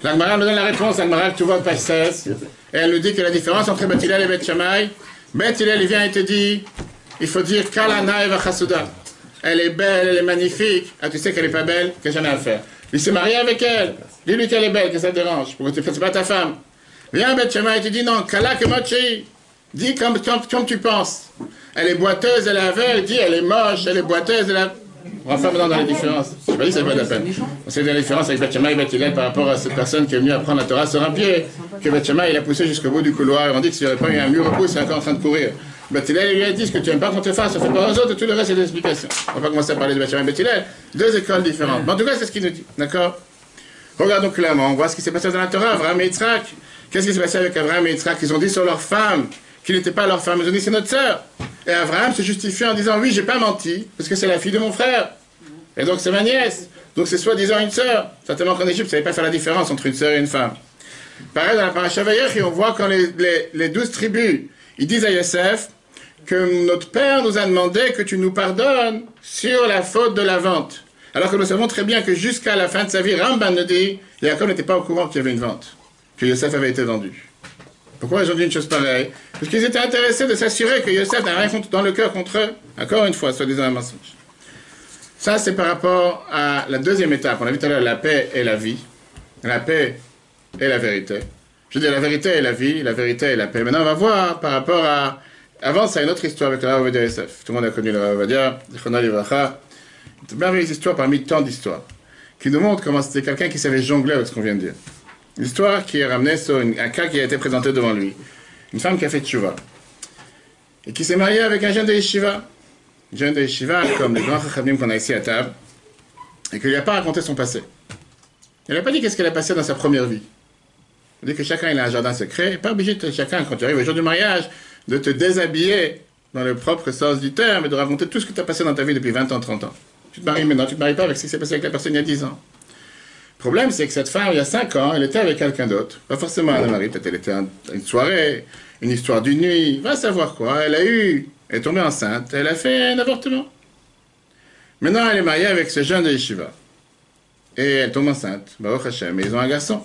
L'Agmara nous donne la réponse. L'Agmara, tu vois, page 16. Et elle nous dit que la différence entre Beth Hillel et Beth Shammai, Beth Hillel, il vient et te dit il faut dire Kalana Eva Chasuda. Elle est belle, elle est magnifique. Ah, tu sais qu'elle n'est pas belle, qu'elle n'a jamais à faire. Lui s'est marié avec elle. Dis-lui qu'elle est belle, que ça te dérange. Pourquoi tu ne fais pas ta femme? Viens, Beth Shammai, et tu dis non, Kala Kemochi. Dis comme tu penses. Elle est boiteuse, elle est aveugle. Dis, elle est moche, elle est boiteuse, elle est... On va faire maintenant dans les différences. Je ne sais pas si ça vaut la peine. On sait la différence avec Beth Shammai et Beth Hillel par rapport à cette personne qui est venue apprendre la Torah sur un pied. Que Beth Shammai, il a poussé jusqu'au bout du couloir. Et on dit que s'il n'y avait pas eu un mur au bout, il serait encore en train de courir. Beth Hillel lui a dit ce que tu n'aimes pas qu'on te fasse, on fait pas aux autres, et tout le reste c'est des explications. On va pas commencer à parler de Beth Shammai et Beth Hillel. Deux écoles différentes. Mais en tout cas, c'est ce qu'il nous dit. D'accord? Regardons clairement, on voit ce qui s'est passé dans la Torah, Abraham et Yitzhak. Qu'est-ce qui s'est passé avec Abraham et Yitzhak? Ils ont dit sur leur femme qui n'était pas leur femme, ils ont dit c'est notre sœur. Et Abraham se justifie en disant oui, j'ai pas menti, parce que c'est la fille de mon frère. Et donc c'est ma nièce. Donc c'est soi-disant une sœur. Certainement qu'en Égypte, ils ne savaient pas faire la différence entre une sœur et une femme. Pareil dans la paracha Vayechi, on voit quand les 12 tribus, ils disent à Yosef que notre père nous a demandé que tu nous pardonnes sur la faute de la vente. Alors que nous savons très bien que jusqu'à la fin de sa vie, Ramban nous dit, Jacob n'était pas au courant qu'il y avait une vente, que Yosef avait été vendu. Pourquoi ils ont dit une chose pareille? Parce qu'ils étaient intéressés de s'assurer que Yosef n'a rien dans le cœur contre eux. Encore une fois, soi-disant un mensonge. Ça, c'est par rapport à la deuxième étape. On a vu tout à l'heure la paix et la vie. La paix et la vérité. Je veux dire, la vérité et la vie, la vérité et la paix. Maintenant, on va voir par rapport à... Avant, c'est une autre histoire avec le Rav Ovadia Yosef. Tout le monde a connu le Rav Ovadia, Zichrono Livracha. Une merveilleuse histoire parmi tant d'histoires, qui nous montre comment c'était quelqu'un qui savait jongler avec ce qu'on vient de dire. Une histoire qui est ramenée sur un cas qui a été présenté devant lui. Une femme qui a fait tchouva. Et qui s'est mariée avec un jeune de yeshiva. Un jeune de yeshiva, comme les grands chachamim qu'on a ici à table. Et qu'il lui a pas raconté son passé. Il n'a pas dit qu'est-ce qu'elle a passé dans sa première vie. Il dit que chacun il a un jardin secret. Et pas obligé de chacun, quand tu arrives au jour du mariage, de te déshabiller dans le propre sens du terme et de raconter tout ce que tu as passé dans ta vie depuis 20 ans, 30 ans. Tu te maries maintenant, tu ne te maries pas avec ce qui s'est passé avec la personne il y a 10 ans. Le problème, c'est que cette femme, il y a 5 ans, elle était avec quelqu'un d'autre. Pas forcément un mari, peut-être elle était à une soirée, une histoire d'une nuit, va savoir quoi. Elle est tombée enceinte, elle a fait un avortement. Maintenant, elle est mariée avec ce jeune de yeshiva. Et elle tombe enceinte, Baruch Hashem, et ils ont un garçon.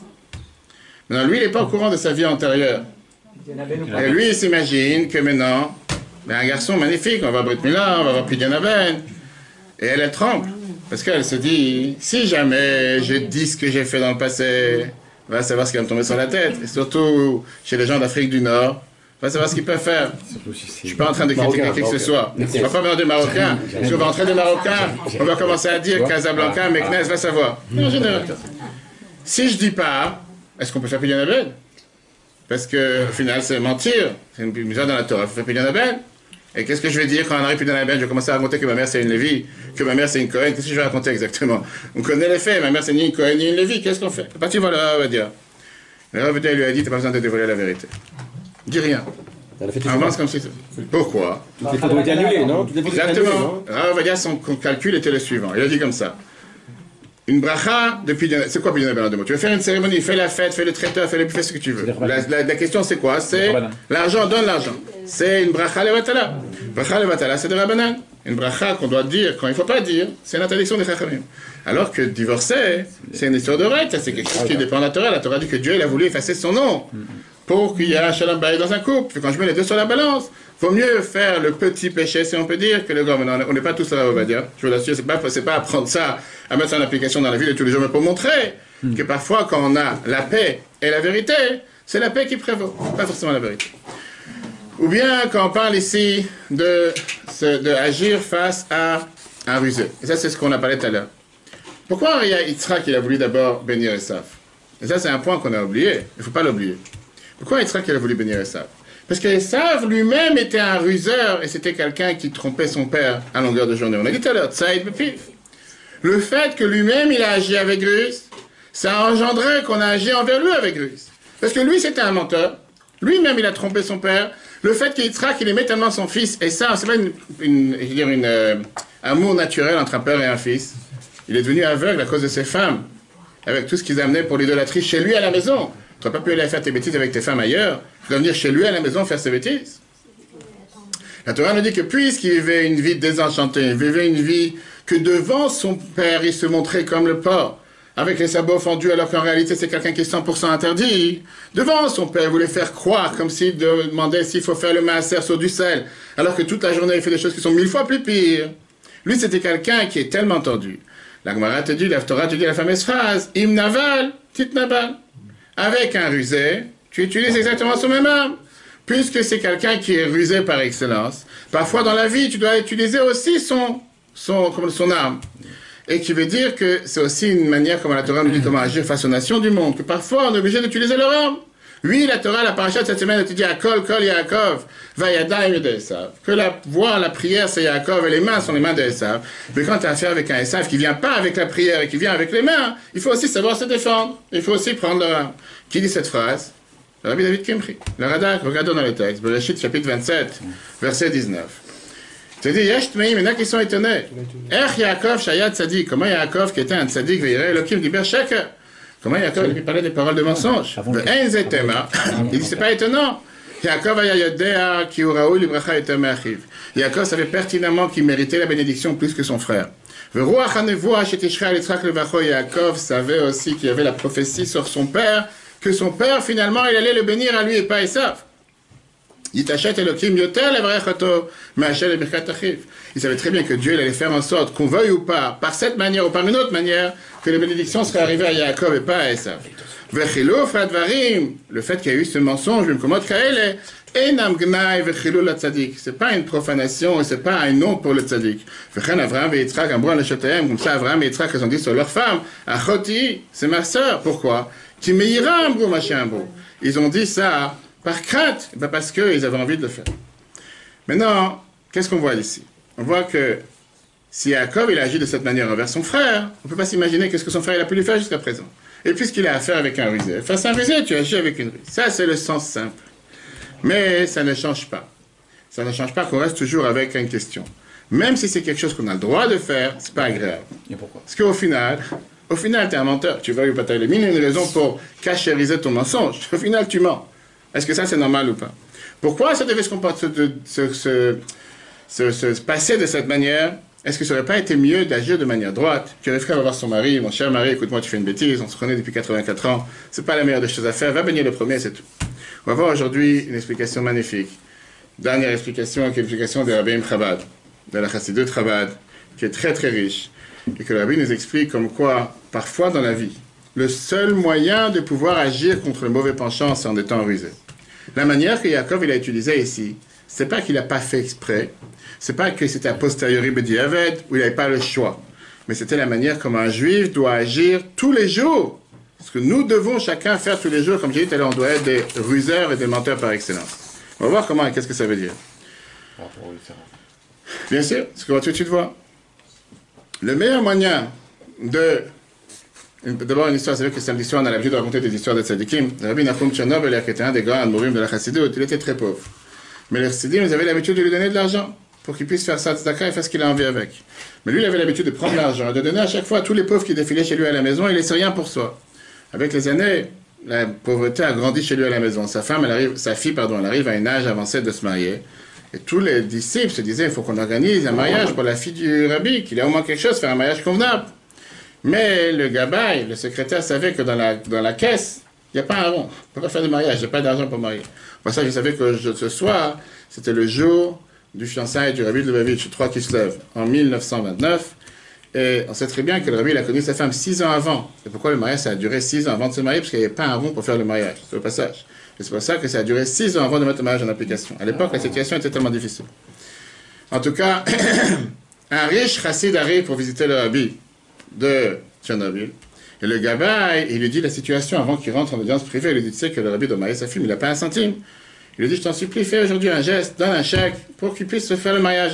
Maintenant, lui, il n'est pas au courant de sa vie antérieure. Et lui, il s'imagine que maintenant, un garçon magnifique, on va Brit Mila, on va voir Pidyon Aben. Et elle tremble, parce qu'elle se dit, si jamais je dis ce que j'ai fait dans le passé, va savoir ce qui va me tomber sur la tête. Et surtout, chez les gens d'Afrique du Nord, va savoir ce qu'ils peuvent faire. Je ne suis pas en train de critiquer qui que ce soit. On ne va pas venir des Marocains. Si on va entrer des Marocains, on va commencer à dire Casablanca, Meknes, va savoir. En général. Si je dis pas, est-ce qu'on peut faire Pidyon Aben? Parce que, au final, c'est mentir. C'est une misère dans la Torah. Il faut faire Pidyon Aben. Et qu'est-ce que je vais dire quand on arrive Pidyon Aben? Je vais commencer à raconter que ma mère c'est une Lévi, que ma mère c'est une Cohen. Qu'est-ce que je vais raconter exactement? On connaît les faits. Ma mère c'est ni une Cohen ni une Lévi. Qu'est-ce qu'on fait? À partir de là, on va dire. Le Rav lui a dit, t'as pas besoin de dévoiler la vérité. Dis rien. Avance comme si... Pourquoi? Toutes les photos étaient annulées, non? Exactement. Rav Ovadia, son calcul était le suivant. Il a dit comme ça. Une bracha de Pidyon Aben. C'est quoi Pidyon Aben en deux mots? Tu veux faire une cérémonie, fais la fête, fais le traiteur, fais ce que tu veux. La question c'est quoi? C'est l'argent, donne l'argent. C'est une bracha levatala. Bracha levatala, c'est de Rabbanan. Une bracha qu'on doit dire quand il ne faut pas dire, c'est l'interdiction des chachamim. Alors que divorcer, c'est une histoire de règle, c'est quelque chose qui dépend de la Torah. La Torah dit que Dieu il a voulu effacer son nom pour qu'il y ait un shalom bayit dans un couple. Quand je mets les deux sur la balance, il vaut mieux faire le petit péché, si on peut dire, que le grand. On n'est pas tous là, on va dire. Je vous l'assure, c'est pas apprendre ça, à mettre ça en application dans la vie de tous les jours, mais pour montrer que parfois, quand on a la paix et la vérité, c'est la paix qui prévaut, pas forcément la vérité. Ou bien, quand on parle ici de agir face à un rusé. Et ça, c'est ce qu'on a parlé tout à l'heure. Pourquoi il y a Yitzhak qui a voulu d'abord bénir Esav? Et ça, c'est un point qu'on a oublié. Il ne faut pas l'oublier. Pourquoi Yitzhak a voulu bénir Esav? Parce qu'Esav lui-même était un ruseur et c'était quelqu'un qui trompait son père à longueur de journée. On a dit tout à l'heure, Tsaïd Bepif. Le fait que lui-même il a agi avec ruse, ça a engendré qu'on a agi envers lui avec ruse. Parce que lui, c'était un menteur. Lui-même, il a trompé son père. Le fait qu'Yitzhak, il aimait tellement son fils, et ça, c'est pas un amour naturel entre un père et un fils. Il est devenu aveugle à cause de ses femmes, avec tout ce qu'ils amenaient pour l'idolâtrie chez lui à la maison. Tu n'aurais pas pu aller faire tes bêtises avec tes femmes ailleurs. Tu dois venir chez lui à la maison faire ses bêtises. La Torah nous dit que puisqu'il vivait une vie désenchantée, il vivait une vie que devant son père, il se montrait comme le porc. avec les sabots fendus alors qu'en réalité c'est quelqu'un qui est 100% interdit. Devant son père, il voulait faire croire comme s'il demandait s'il faut faire le maaser sur du sel, alors que toute la journée il fait des choses qui sont 1000 fois plus pires. Lui c'était quelqu'un qui est tellement tendu. La Gemara te dit, la Torah te dit la fameuse phrase, im naval, tit nabal. Avec un rusé, tu utilises exactement son même arme. Puisque c'est quelqu'un qui est rusé par excellence, parfois dans la vie tu dois utiliser aussi son arme. Et qui veut dire que c'est aussi une manière, comme la Torah nous dit, comment agir face aux nations du monde, que parfois on est obligé d'utiliser leur arme. Oui, la Torah, la paracha de cette semaine, elle te dit Akol, Kol, Yaakov, Vayadayim de Esav. Que la voix, la prière, c'est Yaakov et les mains sont les mains de Esav. Mais quand tu as affaire avec un Esav qui vient pas avec la prière et qui vient avec les mains, il faut aussi savoir se défendre. Il faut aussi prendre leur arme. Qui dit cette phrase? Le Rabbi David Kemri. Le Radak, regardons dans le texte. Bereshit, chapitre 27, verset 19. C'est-à-dire, Yesh Tmeim, il y en a qui sont étonnés. Ech Yaakov, Shayat Tzadik. Comment Yaakov, qui était un Tzadik, Veire Elohim, Diber Sheker. Comment Yaakov, il parlait des paroles de mensonge. Il dit, c'est pas étonnant. Yaakov ayayodea ki uraou libracha eter me'achiv. Yaakov savait pertinemment qu'il méritait la bénédiction plus que son frère. Yaakov savait aussi qu'il y avait la prophétie sur son père, que son père, finalement, il allait le bénir à lui et pas à Esav. Il savait très bien que Dieu allait faire en sorte, qu'on veuille ou pas, par cette manière ou par une autre manière, que la bénédiction serait arrivée à Yaakov et pas à Esav. Le fait qu'il y a eu ce mensonge, c'est pas une profanation et c'est pas un nom pour le tzaddik. Comme ça, Abraham et Yitzhak, ils ont dit sur leur femme, Achoti, c'est ma sœur. Pourquoi? Ils ont dit ça par crainte, parce qu'ils avaient envie de le faire. Maintenant, qu'est-ce qu'on voit ici? On voit que si Yaakov il a agi de cette manière envers son frère, on ne peut pas s'imaginer qu'est-ce que son frère il a pu lui faire jusqu'à présent. Et puisqu'il a affaire avec un rusé, face à un rusé, tu agis avec une ruse. Ça, c'est le sens simple. Mais ça ne change pas. Ça ne change pas qu'on reste toujours avec une question. Même si c'est quelque chose qu'on a le droit de faire, c'est pas agréable. Et pourquoi? Parce qu'au final, tu es un menteur. Tu vas ou pas t'as mille une raison pour cachériser ton mensonge. Au final, tu mens. Est-ce que ça, c'est normal ou pas? Pourquoi ça devait se passer de cette manière? Est-ce que ça n'aurait pas été mieux d'agir de manière droite? Que le frère va voir son mari, mon cher mari, écoute-moi, tu fais une bêtise, on se connaît depuis 84 ans, c'est pas la meilleure des choses à faire, va bénir le premier, c'est tout. On va voir aujourd'hui une explication magnifique. Dernière explication, qui est l'explication de Rabbi Chabad, de la Chassidut Chabad, qui est très très riche, et que le Rabbi nous explique comme quoi, parfois dans la vie, le seul moyen de pouvoir agir contre le mauvais penchant, c'est en étant rusé. La manière que Yaakov il a utilisée ici, c'est pas qu'il n'a pas fait exprès, c'est pas que c'était a posteriori b'diavad, où il n'avait pas le choix, mais c'était la manière comme un juif doit agir tous les jours. Parce que nous devons chacun faire tous les jours, comme j'ai dit tout à l'heure, on doit être des ruseurs et des menteurs par excellence. On va voir comment et qu'est-ce que ça veut dire. Bien sûr, ce qu'on va tout de suite voir. Le meilleur moyen de... D'abord une histoire, c'est vrai que samedi soir on a l'habitude de raconter des histoires de tzadikim. Rabbi Nachum Tchernobyl, qui était un des grands admorim de la Chassidut, il était très pauvre. Mais les chassidim, ils avaient l'habitude de lui donner de l'argent pour qu'il puisse faire ça tzedaka et faire ce qu'il a envie avec. Mais lui, il avait l'habitude de prendre l'argent et de donner à chaque fois à tous les pauvres qui défilaient chez lui à la maison, il laissait rien pour soi. Avec les années, la pauvreté a grandi chez lui à la maison. Sa fille, elle arrive à un âge avancé de se marier. Et tous les disciples se disaient, il faut qu'on organise un mariage pour la fille du rabbi, qu'il a au moins quelque chose, faire un mariage convenable. Mais le gabaï, le secrétaire, savait que dans la caisse, il n'y a pas un rond. On ne peut pas faire de mariage, il n'y a pas d'argent pour marier. Pour ça, je savais que ce soir, c'était le jour du fiançailles du rabbi de Lubavitch, 3 Kislev, en 1929. Et on sait très bien que le rabbi il a connu sa femme 6 ans avant. Et pourquoi le mariage, ça a duré 6 ans avant de se marier? Parce qu'il n'y avait pas un rond pour faire le mariage, c'est au passage. Et c'est pour ça que ça a duré 6 ans avant de mettre le mariage en application. À l'époque, la situation était tellement difficile. En tout cas, un riche chassid arrive pour visiter le rabbi de Tchernobyl. Et le gabaï, il lui dit la situation avant qu'il rentre en audience privée. Il lui dit, tu sais que le rabbi doit marier sa fille, mais il n'a pas un centime. Il lui dit, je t'en supplie, fais aujourd'hui un geste, donne un chèque pour qu'il puisse se faire le mariage.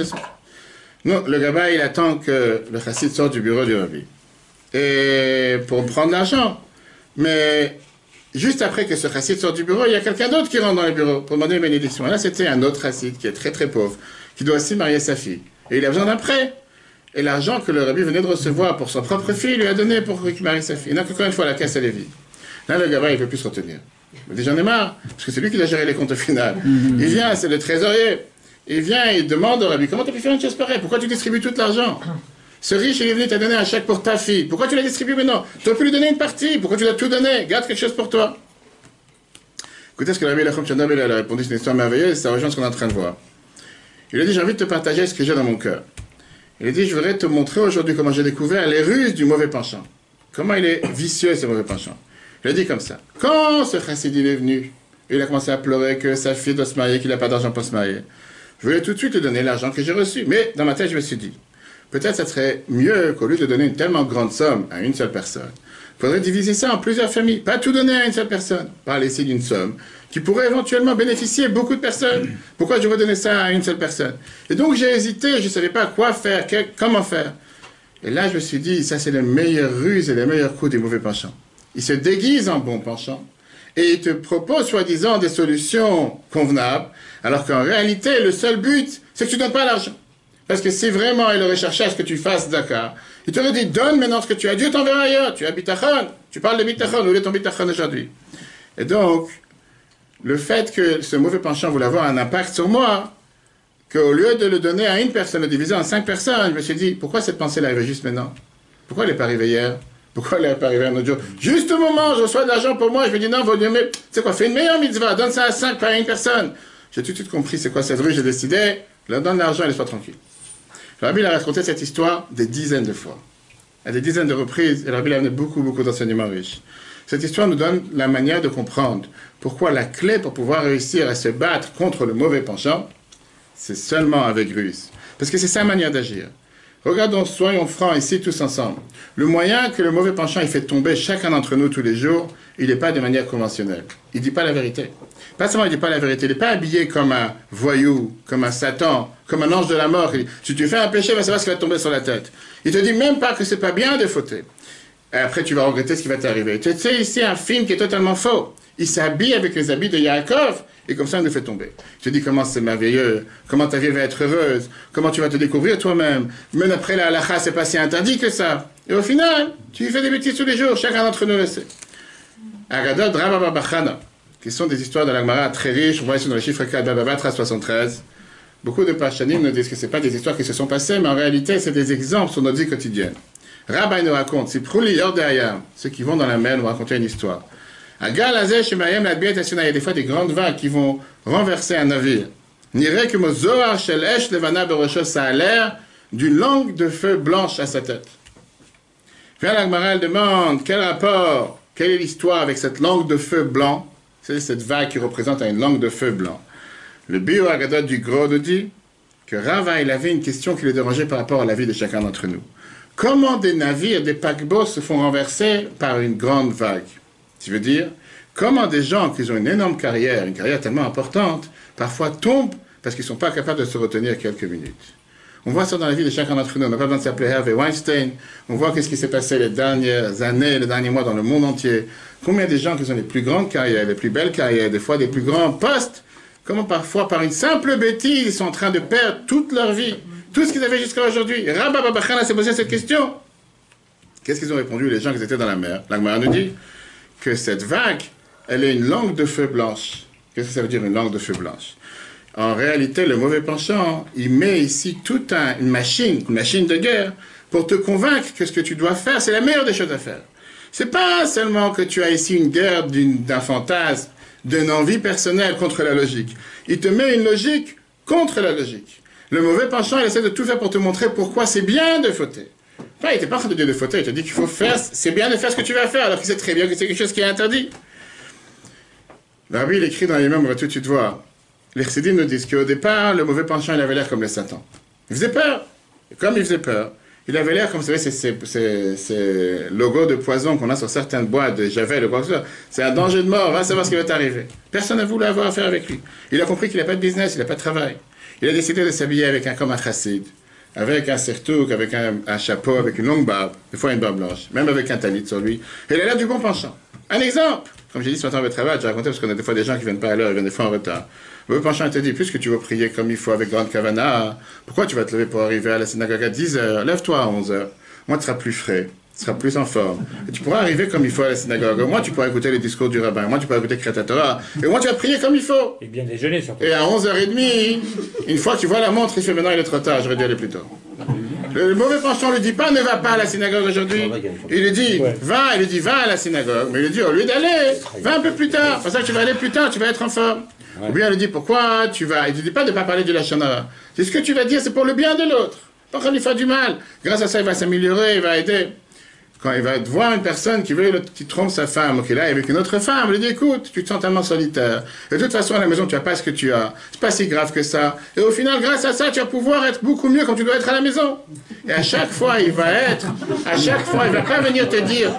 Non, le gabaï, il attend que le chassid sorte du bureau du rabbi. Et pour prendre l'argent. Mais juste après que ce chassid sorte du bureau, il y a quelqu'un d'autre qui rentre dans le bureau pour demander une bénédiction. Et là, c'était un autre chassid qui est très très pauvre, qui doit aussi marier sa fille. Et il a besoin d'un prêt. Et l'argent que le rabbi venait de recevoir pour son propre fille, il lui a donné pour qu'il marie sa fille. Et donc, encore une fois, la caisse, elle est vide. Là, le gabaï, il ne peut plus se retenir. Il dit, j'en ai marre, parce que c'est lui qui doit gérer les comptes au final. Il vient, c'est le trésorier. Il vient et il demande au rabbi, comment tu as pu faire une chose pareille? Pourquoi tu distribues tout l'argent? Ce riche, il est venu te donner un chèque pour ta fille. Pourquoi tu l'as distribué maintenant? Tu aurais pu lui donner une partie. Pourquoi tu l'as tout donné? Garde quelque chose pour toi. Écoutez ce que Rabbi Lachom Chandob a répondu, c'est une histoire merveilleuse, ça rejoint ce qu'on est en train de voir. Il a dit, j'ai envie de te partager ce que j'ai dans mon cœur. Il a dit, je voudrais te montrer aujourd'hui comment j'ai découvert les ruses du mauvais penchant. Comment il est vicieux, ce mauvais penchant. Il a dit comme ça. Quand ce chassid est venu, il a commencé à pleurer que sa fille doit se marier, qu'il n'a pas d'argent pour se marier. Je voulais tout de suite lui donner l'argent que j'ai reçu. Mais dans ma tête, je me suis dit, peut-être ça serait mieux qu'au lieu de donner une tellement grande somme à une seule personne, il faudrait diviser ça en plusieurs familles. Pas tout donner à une seule personne. Pas laisser d'une somme qui pourrait éventuellement bénéficier beaucoup de personnes. Pourquoi je veux donner ça à une seule personne? Et donc j'ai hésité, je ne savais pas quoi faire, comment faire. Et là, je me suis dit, ça c'est la meilleure ruse et le meilleur coup des mauvais penchants. Il se déguise en bon penchant et il te propose soi-disant des solutions convenables, alors qu'en réalité, le seul but, c'est que tu ne donnes pas l'argent. Parce que si vraiment il aurait cherché à ce que tu fasses Dakar, il t'aurait dit, donne maintenant ce que tu as, Dieu t'enverra ailleurs, tu as bitachon, tu parles de bitachon, où est ton bitachon aujourd'hui? Et donc, le fait que ce mauvais penchant voulait avoir un impact sur moi, qu'au lieu de le donner à une personne, le diviser en 5 personnes, je me suis dit, pourquoi cette pensée-là arrive juste maintenant? Pourquoi elle n'est pas arrivée hier? Pourquoi elle n'est pas arrivée un autre jour? Juste au moment où je reçois de l'argent pour moi, je me dis, non, vaut mieux, mais c'est quoi, fais une meilleure mitzvah, donne ça à 5, pas à une personne. J'ai tout de suite compris c'est quoi cette rue, j'ai décidé, je leur donne l'argent et laisse-toi tranquille. Le Rabbi a raconté cette histoire des dizaines de fois, à des dizaines de reprises, et le Rabbi a amené beaucoup d'enseignements riches. Cette histoire nous donne la manière de comprendre pourquoi la clé pour pouvoir réussir à se battre contre le mauvais penchant, c'est seulement avec ruse. Parce que c'est sa manière d'agir. Regardons, soyons francs ici tous ensemble. Le moyen que le mauvais penchant il fait tomber chacun d'entre nous tous les jours, il n'est pas de manière conventionnelle. Il ne dit pas la vérité. Pas seulement il ne dit pas la vérité, il n'est pas habillé comme un voyou, comme un Satan, comme un ange de la mort. Si tu fais un péché, il va savoir ce qui va te tomber sur la tête. Il ne te dit même pas que c'est pas bien de fauter. Et après, tu vas regretter ce qui va t'arriver. Tu sais, ici, un film qui est totalement faux. Il s'habille avec les habits de Yaakov, et comme ça, il nous fait tomber. Je te dis comment c'est merveilleux, comment ta vie va être heureuse, comment tu vas te découvrir toi-même. Même après la halakha, c'est pas si interdit que ça. Et au final, tu fais des bêtises tous les jours, chacun d'entre nous le sait. Agadot Rabababachana, qui sont des histoires de la Gemara très riches, on voit ici dans les chiffres 4, Bababa, 73. Beaucoup de Pachanim nous disent que ce pas des histoires qui se sont passées, mais en réalité, c'est des exemples sur notre vie quotidienne. Rabbi nous raconte, si Prouli Yordéayam, ceux qui vont dans la mer nous raconter une histoire. Il y a des fois des grandes vagues qui vont renverser un navire. Ça a l'air d'une langue de feu blanche à sa tête. Puis la Gemara demande quel rapport, quelle est l'histoire avec cette langue de feu blanc? C'est cette vague qui représente une langue de feu blanc. Le Bio Agadot du Gros nous dit que Rava il avait une question qui le dérangeait par rapport à la vie de chacun d'entre nous. Comment des navires, des paquebots se font renverser par une grande vague? Tu veux dire, comment des gens qui ont une énorme carrière, une carrière tellement importante, parfois tombent parce qu'ils ne sont pas capables de se retenir quelques minutes. On voit ça dans la vie de chacun d'entre nous. On n'a pas besoin de s'appeler Harvey Weinstein. On voit qu'est-ce qui s'est passé les dernières années, les derniers mois dans le monde entier. Combien de gens qui ont les plus grandes carrières, les plus belles carrières, des fois des plus grands postes, comment parfois par une simple bêtise, ils sont en train de perdre toute leur vie, tout ce qu'ils avaient jusqu'à aujourd'hui. Rabba Babachana s'est posé cette question. Qu'est-ce qu'ils ont répondu les gens qui étaient dans la mer? La Gemara nous dit que cette vague, elle est une langue de feu blanche. Qu'est-ce que ça veut dire une langue de feu blanche? En réalité, le mauvais penchant, il met ici toute une machine de guerre, pour te convaincre que ce que tu dois faire, c'est la meilleure des choses à faire. C'est pas seulement que tu as ici une guerre d'un fantasme, d'une envie personnelle contre la logique. Il te met une logique contre la logique. Le mauvais penchant, il essaie de tout faire pour te montrer pourquoi c'est bien de fauter. Enfin, il n'était pas en train de dire de fauter, il te dit qu'il faut faire, c'est bien de faire ce que tu vas faire, alors qu'il sait très bien que c'est quelque chose qui est interdit. Rabbi, il écrit dans les mêmes, on va tout de suite voir. Les chassidim nous disent qu'au départ, le mauvais penchant, il avait l'air comme le Satan. Il faisait peur. Et comme il faisait peur, il avait l'air comme, vous savez, ces logos de poison qu'on a sur certaines boîtes de Javel ou quoi que ce soit. C'est un danger de mort, va savoir ce qui va t'arriver. Personne n'a voulu avoir affaire avec lui. Il a compris qu'il n'a pas de business, il n'a pas de travail. Il a décidé de s'habiller comme un chassid, avec un sertouk, avec un chapeau, avec une longue barbe, des fois une barbe blanche, même avec un talit sur lui. Et il a l'air du bon penchant. Un exemple, comme j'ai dit ce matin au travail, j'ai raconté parce qu'on a des fois des gens qui viennent pas à l'heure, ils viennent des fois en retard. Le penchant te dit, puisque tu vas prier comme il faut avec grande kavana, pourquoi tu vas te lever pour arriver à la synagogue à 10h? Lève-toi à 11h. Moi, tu seras plus frais, tu seras plus en forme. Et tu pourras arriver comme il faut à la synagogue. Moi, tu pourras écouter les discours du rabbin. Moi, tu pourras écouter Kriyat Torah. Et moi, tu vas prier comme il faut. Et bien déjeuner surtout. Et à 11h30, une fois que tu vois la montre, il fait maintenant il est trop tard, j'aurais dû aller plus tôt. Le mauvais penchant ne lui dit pas ne va pas à la synagogue aujourd'hui. Il lui dit va, il lui dit va à la synagogue. Mais il lui dit au lieu d'aller, va un peu plus tard. C'est pour ça que tu vas aller plus tard, tu vas être en forme. Ou bien il lui dit pourquoi tu vas. Il ne dit pas de ne pas parler du Lachon Hara. C'est ce que tu vas dire, c'est pour le bien de l'autre. Pas qu'on lui fasse du mal. Grâce à ça, il va s'améliorer, il va aider. Quand il va voir une personne qui trompe sa femme, ou qui est là avec une autre femme, il lui dit écoute, tu te sens tellement solitaire. Et de toute façon, à la maison, tu n'as pas ce que tu as. C'est pas si grave que ça. Et au final, grâce à ça, tu vas pouvoir être beaucoup mieux comme tu dois être à la maison. Et à chaque fois, il va pas venir te dire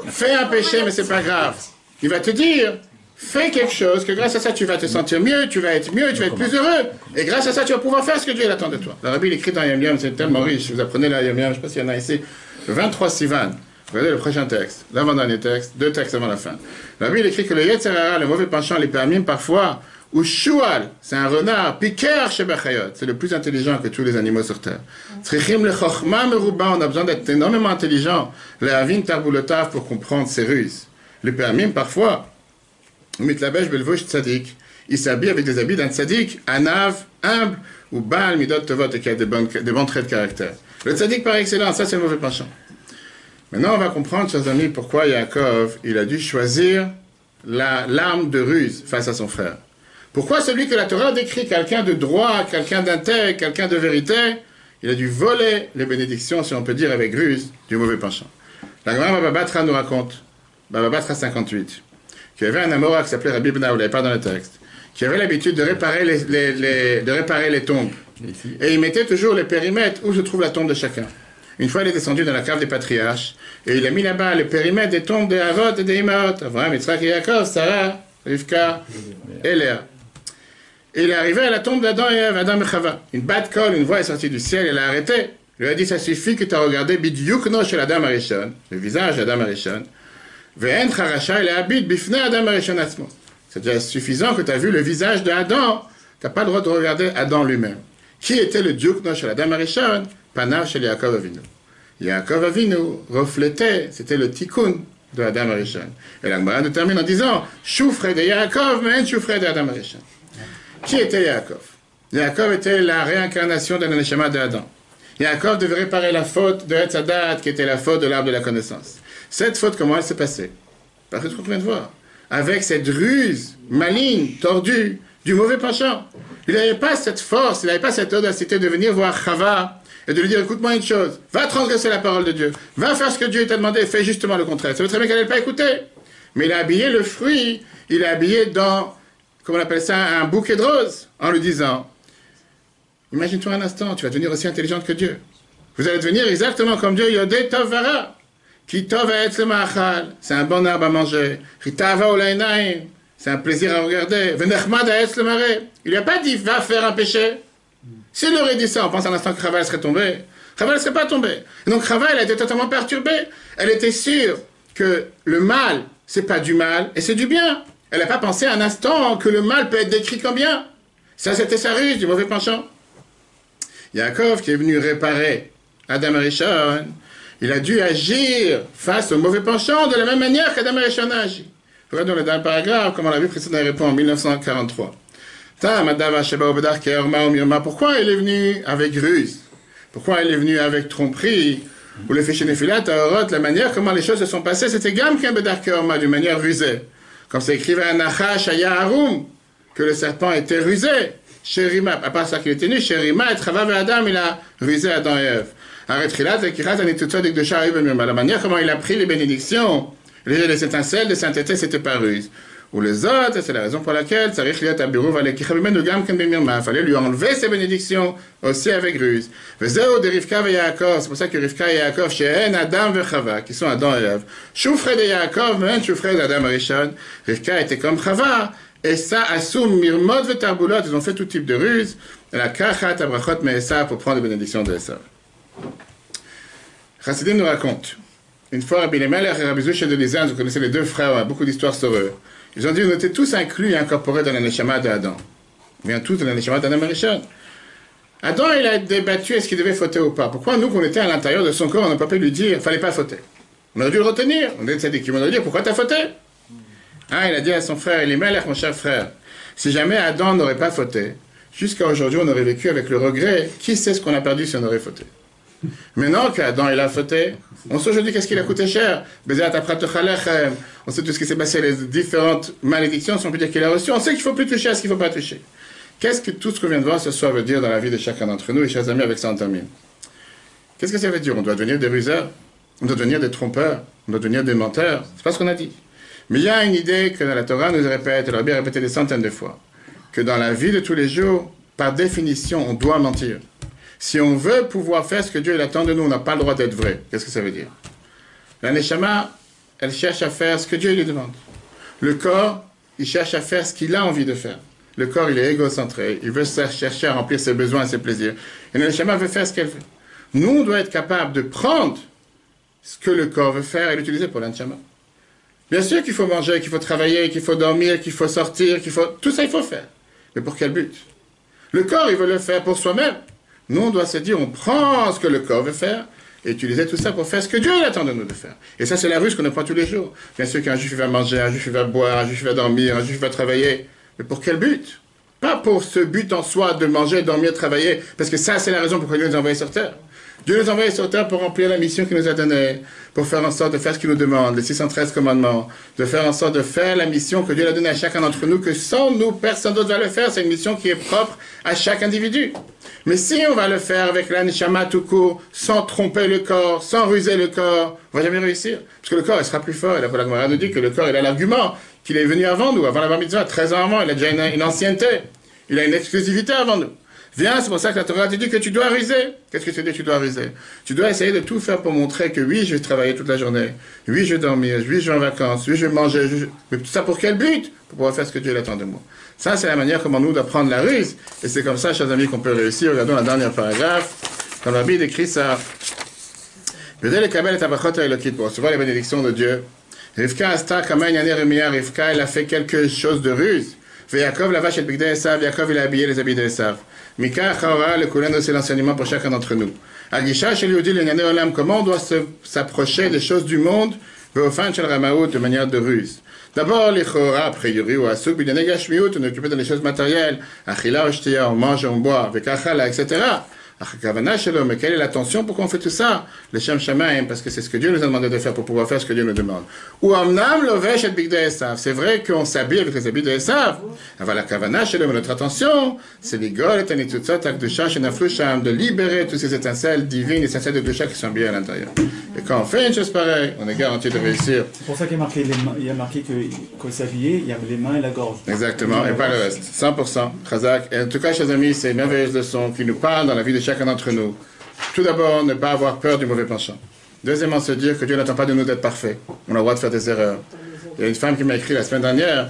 fais un péché, mais c'est pas grave. Il va te dire fais quelque chose, que grâce à ça, tu vas te sentir mieux, tu vas être plus heureux. Et grâce à ça, tu vas pouvoir faire ce que Dieu attend de toi. Le Rabbi, il écrit dans Yom Yom, c'est tellement riche. Vous apprenez la Yom Yom, je ne sais pas s'il y en a ici. Le 23 Sivan. Regardez le prochain texte, l'avant-dernier texte, 2 textes avant la fin. La Bible écrit que le Yetzer Hara, le mauvais penchant, les permis parfois, ou Shual, c'est un renard, Piker Shebachayot, c'est le plus intelligent que tous les animaux sur terre. Tzrichim le Chochma Meruba, on a besoin d'être énormément intelligent, le Havin Tarbulotav pour comprendre ses ruses. Les permis parfois, Mitlabesh Belvosh Tzadik, il s'habille avec des habits d'un Tzadik, Anav, humble, ou Baal Midot Tovot, qui a des bons traits de caractère. Le Tzadik par excellence, ça c'est le mauvais penchant. Maintenant, on va comprendre, chers amis, pourquoi Yaakov, il a dû choisir l'arme de ruse face à son frère. Pourquoi celui que la Torah décrit, quelqu'un de droit, quelqu'un d'intègre, quelqu'un de vérité, il a dû voler les bénédictions, si on peut dire avec ruse, du mauvais penchant. La Gemara Baba Batra nous raconte, Baba Batra 58, qu'il y avait un Amora qui s'appelait Rabbi Bna, vous ne l'avez pas dans le texte, qui avait l'habitude de réparer les tombes. Et il mettait toujours les périmètres où se trouve la tombe de chacun. Une fois, il est descendu dans la cave des patriarches, et il a mis là-bas le périmètre des tombes des Havot et des Imaot, Avraham, Yitzhak et Yaakov, Sarah, Rivka et Léa. Et il est arrivé à la tombe d'Adam et Ève, Adam et Chava. Une batte colle, une voix est sortie du ciel, elle a arrêté. Il lui a dit, ça suffit que tu as regardé Bidyukno chez l'Adam Arishon, le visage d'Adam Arishon, Ve'en Charasha, il habite Bifne Adam Arishon Atzmo. C'est déjà suffisant que tu as vu le visage d'Adam, tu n'as pas le droit de regarder Adam lui-même. Qui était le Dyukno chez l'Adam Arishon? Panav chez Yaakov Avinu. Yaakov Avinu reflétait, c'était le tikkun de Adam Arishon. Et la Gemara nous termine en disant Choufre de Yaakov, mais Choufre de Adam Arishon. Qui était Yaakov? Yaakov était la réincarnation de la neshama de Adam. Yaakov devait réparer la faute de Etzadat, qui était la faute de l'arbre de la connaissance. Cette faute, comment elle s'est passée? Par ce qu'on vient de voir. Avec cette ruse maligne, tordue, du mauvais penchant. Il n'avait pas cette force, il n'avait pas cette audacité de venir voir Chava et de lui dire, écoute-moi une chose, va transgresser la parole de Dieu, va faire ce que Dieu t'a demandé, fais justement le contraire. Ça veut très bien qu'elle n'allait pas écouter. Mais il a habillé le fruit, il a habillé dans, comment on appelle ça, un bouquet de roses, en lui disant, imagine-toi un instant, tu vas devenir aussi intelligente que Dieu. Vous allez devenir exactement comme Dieu, Yodé Tov Vara, qui Tov Aetz le Ma'achal, c'est un bon arbre à manger, Ritava Olainaim, c'est un plaisir à regarder, Venechmad Aetz le Maré, il lui a pas dit, va faire un péché. S'il aurait dit ça, on pense à l'instant que Chava serait tombée. Chava ne serait pas tombée. Et donc Chava, elle a été totalement perturbée. Elle était sûre que le mal, c'est pas du mal, et c'est du bien. Elle n'a pas pensé un instant que le mal peut être décrit comme bien. Ça, c'était sa ruse, du mauvais penchant. Yaakov, qui est venu réparer Adam Arishon, il a dû agir face au mauvais penchant de la même manière qu'Adam Arishon a agi. Regardons le dernier paragraphe, comme on l'a vu précédemment, répond en 1943. Pourquoi il est venu avec ruse? Pourquoi il est venu avec tromperie? Ou le Féchénéphilat, la manière comment les choses se sont passées, c'était Gamken Bedar Keorma, d'une manière rusée. Comme c'est écrit à Nachash Ayaharum, que le serpent était rusé. Sherima, à part ça qu'il était nu, Sherima et Chava et Adam, il a rusé Adam et Ève. Arrêtrilat et Kirat, la manière comment il a pris les bénédictions, les étincelles de sainteté, c'était pas ruse. Ou les autres, c'est la raison pour laquelle il fallait lui enlever ses bénédictions aussi avec ruse. C'est pour ça que Rivka et Yaakov, Adam et Chava, qui sont Adam et Ève, Choufre de Yaakov, mais Choufre d'Adam Arishon, Rivka était comme Chava, et ça, Assoum, Mirmod et Tarbulot, ils ont fait tout type de ruse, la Kachat, Abrachot, Meessa, pour prendre les bénédictions de Esav. Chassidim nous raconte, une fois Rabbi Elimelech et Rabbi Zusha de Lizan, vous connaissez les deux frères, on a beaucoup d'histoires sur eux. Ils ont dit qu'on était tous inclus et incorporés dans la neshama d'Adam. On vient tous de la neshama d'Adam Arishon. Adam, il a débattu est-ce qu'il devait fauter ou pas. Pourquoi nous, qu'on était à l'intérieur de son corps, on n'a pas pu lui dire il ne fallait pas fauter. On aurait dû le retenir. On était tzaddik. On aurait dû dire pourquoi tu as fauté. Il a dit à son frère Elimelech, mon cher frère, si jamais Adam n'aurait pas fauté, jusqu'à aujourd'hui, on aurait vécu avec le regret. Qui sait ce qu'on a perdu si on aurait fauté? Maintenant qu'Adam il a fauté, on sait aujourd'hui qu'est-ce qu'il a coûté cher. On sait tout ce qui s'est passé, les différentes malédictions, si on peut dire qu'il a reçu. On sait qu'il ne faut plus toucher à ce qu'il ne faut pas toucher. Qu'est-ce que tout ce qu'on vient de voir ce soir veut dire dans la vie de chacun d'entre nous, et chers amis, avec ça on termine. Qu'est-ce que ça veut dire? On doit devenir des ruseurs, on doit devenir des trompeurs, on doit devenir des menteurs. C'est pas ce qu'on a dit. Mais il y a une idée que dans la Torah nous répète, elle a bien répété des centaines de fois, que dans la vie de tous les jours, par définition, on doit mentir. Si on veut pouvoir faire ce que Dieu il attend de nous, on n'a pas le droit d'être vrai. Qu'est-ce que ça veut dire? La Neshama, elle cherche à faire ce que Dieu lui demande. Le corps, il cherche à faire ce qu'il a envie de faire. Le corps, il est égocentré. Il veut chercher à remplir ses besoins et ses plaisirs. Et la Neshama veut faire ce qu'elle veut. Nous, on doit être capable de prendre ce que le corps veut faire et l'utiliser pour la Neshama. Bien sûr qu'il faut manger, qu'il faut travailler, qu'il faut dormir, qu'il faut sortir, tout ça, il faut faire. Mais pour quel but? Le corps, il veut le faire pour soi-même. Nous, on doit se dire, on prend ce que le corps veut faire et utiliser tout ça pour faire ce que Dieu il attend de nous de faire. Et ça, c'est la ruse qu'on apprend tous les jours. Bien sûr qu'un juif va manger, un juif va boire, un juif va dormir, un juif va travailler. Mais pour quel but? Pas pour ce but en soi de manger, dormir, travailler, parce que ça, c'est la raison pourquoi Dieu nous a envoyés sur terre. Dieu nous a envoyés sur terre pour remplir la mission qu'il nous a donnée, pour faire en sorte de faire ce qu'il nous demande, les 613 commandements, de faire en sorte de faire la mission que Dieu a donnée à chacun d'entre nous, que sans nous, personne d'autre va le faire. C'est une mission qui est propre à chaque individu. Mais si on va le faire avec la Neshama tout court, sans tromper le corps, sans ruser le corps, on va jamais réussir. Parce que le corps, il sera plus fort. Et la Gemara nous dit que le corps, il a l'argument qu'il est venu avant nous, avant la bar mitzvah, 13 ans avant. Il a déjà une ancienneté. Il a une exclusivité avant nous. Viens, c'est pour ça que la Torah te dit que tu dois ruser. Qu'est-ce que tu dis? Tu dois ruser. Tu dois essayer de tout faire pour montrer que oui, je vais travailler toute la journée. Oui, je vais dormir. Oui, je vais en vacances. Oui, je vais manger. Mais tout ça pour quel but? Pour pouvoir faire ce que Dieu attend de moi. Ça, c'est la manière comment nous d'apprendre la ruse. Et c'est comme ça, chers amis, qu'on peut réussir. Regardons la dernière paragraphe. Quand la Bible écrit ça. Pour recevoir les bénédictions de Dieu. Rivka Asta, Rivka, elle a fait quelque chose de ruse. Yaakov la vache et Bigdei Esav, Yaakov il a habillé les habits d'Esav. Mika Chaora, le Kouleno, c'est l'enseignement pour chacun d'entre nous. Agisha chez Yehudi, le Nyané Olam, comment on doit s'approcher des choses du monde, Veofan Shel Ramaout, de manière de ruse. D'abord, les Chora, a priori, ou Asuk, Bidane Gashmiut, on est occupé dans les choses matérielles. Achila, Oshtia, on mange, on boit, avec Achala, etc. Mais quelle est l'attention? Pourquoi on fait tout ça? Le Shem Shemaim, parce que c'est ce que Dieu nous a demandé de faire pour pouvoir faire ce que Dieu nous demande. Ou Amnam Lovesh et Bigdei Esav. C'est vrai qu'on s'habille avec les habits de Esav. Avant la Kavana Shalom, notre attention, c'est l'Igol et Tanitutzot, Akdusha, Shenaflusham, de libérer toutes ces étincelles divines, les étincelles de Kdusha qui sont bien à l'intérieur. Et quand on fait une chose pareille, on est garanti de réussir. C'est pour ça qu'il y a marqué, il y a marqué qu'on s'habillait, il y a les mains et la gorge. Exactement, et pas le reste. 100%. Chazak. Et en tout cas, chers amis, c'est une merveilleuse leçon qui nous parle dans la vie de chacun d'entre nous. Tout d'abord, ne pas avoir peur du mauvais penchant. Deuxièmement, se dire que Dieu n'attend pas de nous d'être parfaits. On a le droit de faire des erreurs. Il y a une femme qui m'a écrit la semaine dernière.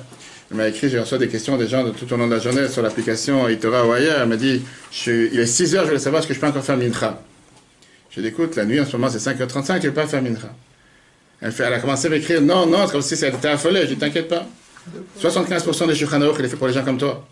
Elle m'a écrit, j'ai reçu des questions des gens de tout au long de la journée sur l'application Itora ou ailleurs. Elle m'a dit, il est 6 heures, je voulais savoir ce que je peux encore faire mincha. Je lui ai dit, écoute, la nuit en ce moment c'est 5h35, tu ne veux pas faire mincha. Elle a commencé à m'écrire, non, c'est comme si elle était affolée. Je lui ai dit, t'inquiète pas. 75% des Shulchan Aruch, il est fait pour les gens comme toi.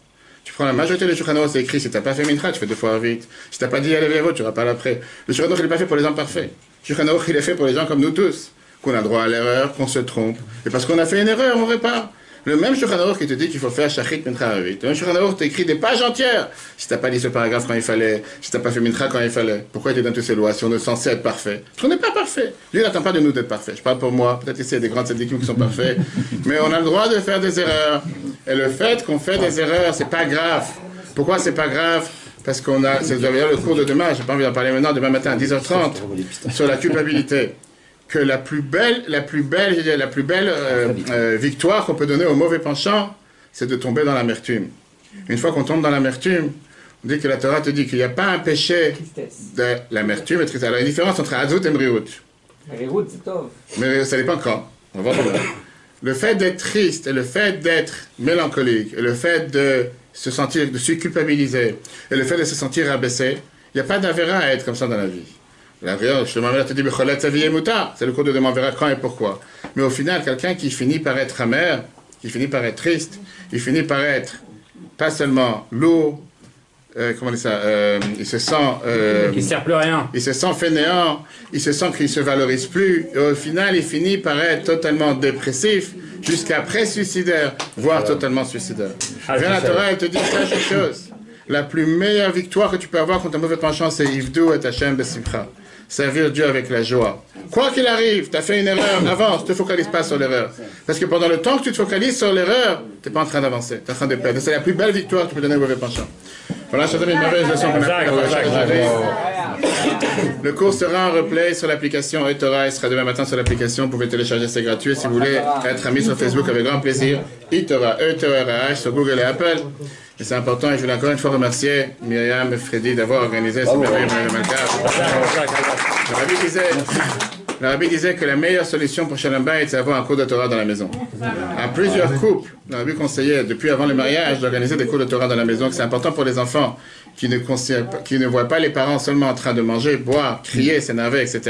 Tu prends la majorité des Shulchan Aruch, c'est écrit, si tu n'as pas fait mincha, tu fais 2 fois vite. Si tu n'as pas dit allez vers tu ne pas après. Le Shulchan Aruch, il n'est pas fait pour les gens parfaits. Le Shulchan Aruch, il est fait pour les gens comme nous tous. Qu'on a droit à l'erreur, qu'on se trompe. Et parce qu'on a fait une erreur, on répare. Le même Shulchan Aruch qui te dit qu'il faut faire Shachrit Mincha Aruch. Le même Shulchan Aruch t'écrit des pages entières. Si tu n'as pas dit ce paragraphe quand il fallait, si tu n'as pas fait Mincha quand il fallait, pourquoi il te donne toutes ces lois si on est censé être parfait? Parce qu'on n'est pas parfait. Dieu n'attend pas de nous d'être parfaits. Je parle pour moi, peut-être ici il y a des grandes syndicats qui sont parfaits, mais on a le droit de faire des erreurs. Et le fait qu'on fait des erreurs, c'est pas grave. Pourquoi c'est pas grave? Parce qu'on a, c'est d'ailleurs le cours de demain, j'ai pas envie d'en parler maintenant, demain matin à 10h30, sur la culpabilité. Que la plus belle victoire qu'on peut donner au mauvais penchant, c'est de tomber dans l'amertume. Une fois qu'on tombe dans l'amertume, on dit que la Torah te dit qu'il n'y a pas un péché de l'amertume et de tristesse. Alors il y a une différence entre Azout et Mriout. Mriout, c'est tov. Mais ça dépend quand. On va voir. Le fait d'être triste et le fait d'être mélancolique et le fait de se sentir, de se culpabiliser et le fait de se sentir abaissé, il n'y a pas d'avéra à être comme ça dans la vie. La je te dis, c'est le cours de demain, on verra quand et pourquoi. Mais au final, quelqu'un qui finit par être amer, qui finit par être triste, il finit par être pas seulement lourd, comment on dit ça, il se sent... il ne sert plus à rien. Il se sent fainéant, il se sent qu'il ne se valorise plus, et au final, il finit par être totalement dépressif, jusqu'à pré-suicidaire, voire totalement suicidaire. Viens la Torah, elle te dit ça, chose. La plus meilleure victoire que tu peux avoir contre un mauvais penchant, c'est Yivdu et Hashem Besimcha. servir Dieu avec la joie. Quoi qu'il arrive, tu as fait une erreur, avance, ne te focalise pas sur l'erreur. Parce que pendant le temps que tu te focalises sur l'erreur, tu n'es pas en train d'avancer, tu es en train de perdre. C'est la plus belle victoire que tu peux donner au mauvais penchant. Voilà, chers amis, une merveilleuse leçon qu'on a fait aujourd'hui. Le cours sera en replay sur l'application eTorah. Il sera demain matin sur l'application. Vous pouvez télécharger, c'est gratuit. Si vous voulez être ami sur Facebook, avec grand plaisir. eTorah, E-T-O-R-A-H, sur Google et Apple. Et c'est important, et je voulais encore une fois remercier Myriam et Freddy d'avoir organisé ce merveilleux Malka. Le rabbi disait que la meilleure solution pour Shalom Bayit, c'est d'avoir un cours de Torah dans la maison. À plusieurs couples, le rabbi conseillait, depuis avant le mariage, d'organiser des cours de Torah dans la maison, que c'est important pour les enfants qui ne voient pas les parents seulement en train de manger, boire, crier, s'énerver, etc.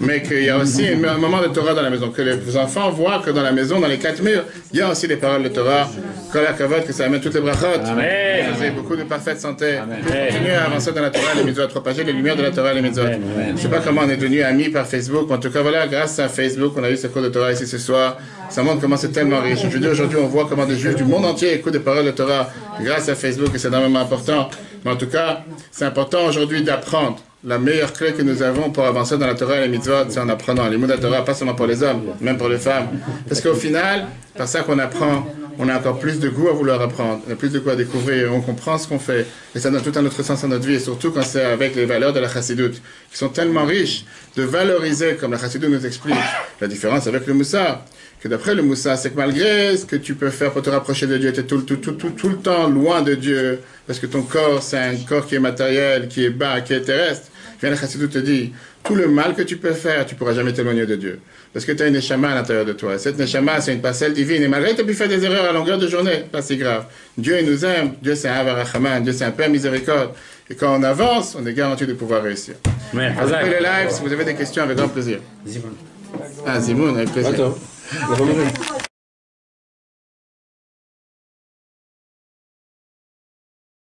Mais qu'il y a aussi un moment de Torah dans la maison, que les enfants voient que dans la maison, dans les 4 murs, il y a aussi des paroles de Torah. Kol hakavod, que ça amène toutes les brachot. Amen. Vous avez beaucoup de parfaite santé. Continuez à avancer dans la Torah, les mitzvot, à propager les lumières de la Torah, les mitzvot. Je ne sais pas comment on est devenus amis par Facebook. En tout cas, voilà, grâce à Facebook, on a eu ce cours de Torah ici ce soir. Ça montre comment c'est tellement riche. Je veux dire, aujourd'hui, on voit comment des juifs du monde entier écoutent des paroles de Torah grâce à Facebook, et c'est énormément important. Mais en tout cas, c'est important aujourd'hui d'apprendre. La meilleure clé que nous avons pour avancer dans la Torah et les mitzvot, c'est en apprenant les mots de la Torah, pas seulement pour les hommes, même pour les femmes. Parce qu'au final, par ça qu'on apprend, on a encore plus de goût à vouloir apprendre, on a plus de goût à découvrir, on comprend ce qu'on fait, et ça donne tout un autre sens à notre vie, et surtout quand c'est avec les valeurs de la chassidoute, qui sont tellement riches, de valoriser, comme la chassidoute nous explique, la différence avec le moussar, que d'après le moussar, c'est que malgré ce que tu peux faire pour te rapprocher de Dieu, tu es tout le temps loin de Dieu, parce que ton corps, c'est un corps qui est matériel, qui est bas, qui est terrestre. Bien, la chassidoute te dit, tout le mal que tu peux faire, tu ne pourras jamais t'éloigner de Dieu. Parce que tu as une neshama à l'intérieur de toi. Et cette neshama, c'est une parcelle divine. Et malgré que tu as pu faire des erreurs à longueur de journée, pas si grave. Dieu, il nous aime. Dieu, c'est un Avarachaman. Dieu, c'est un Père miséricorde. Et quand on avance, on est garanti de pouvoir réussir. Vous avez le live, si vous avez des questions, avec grand plaisir. Zimoun, avec plaisir.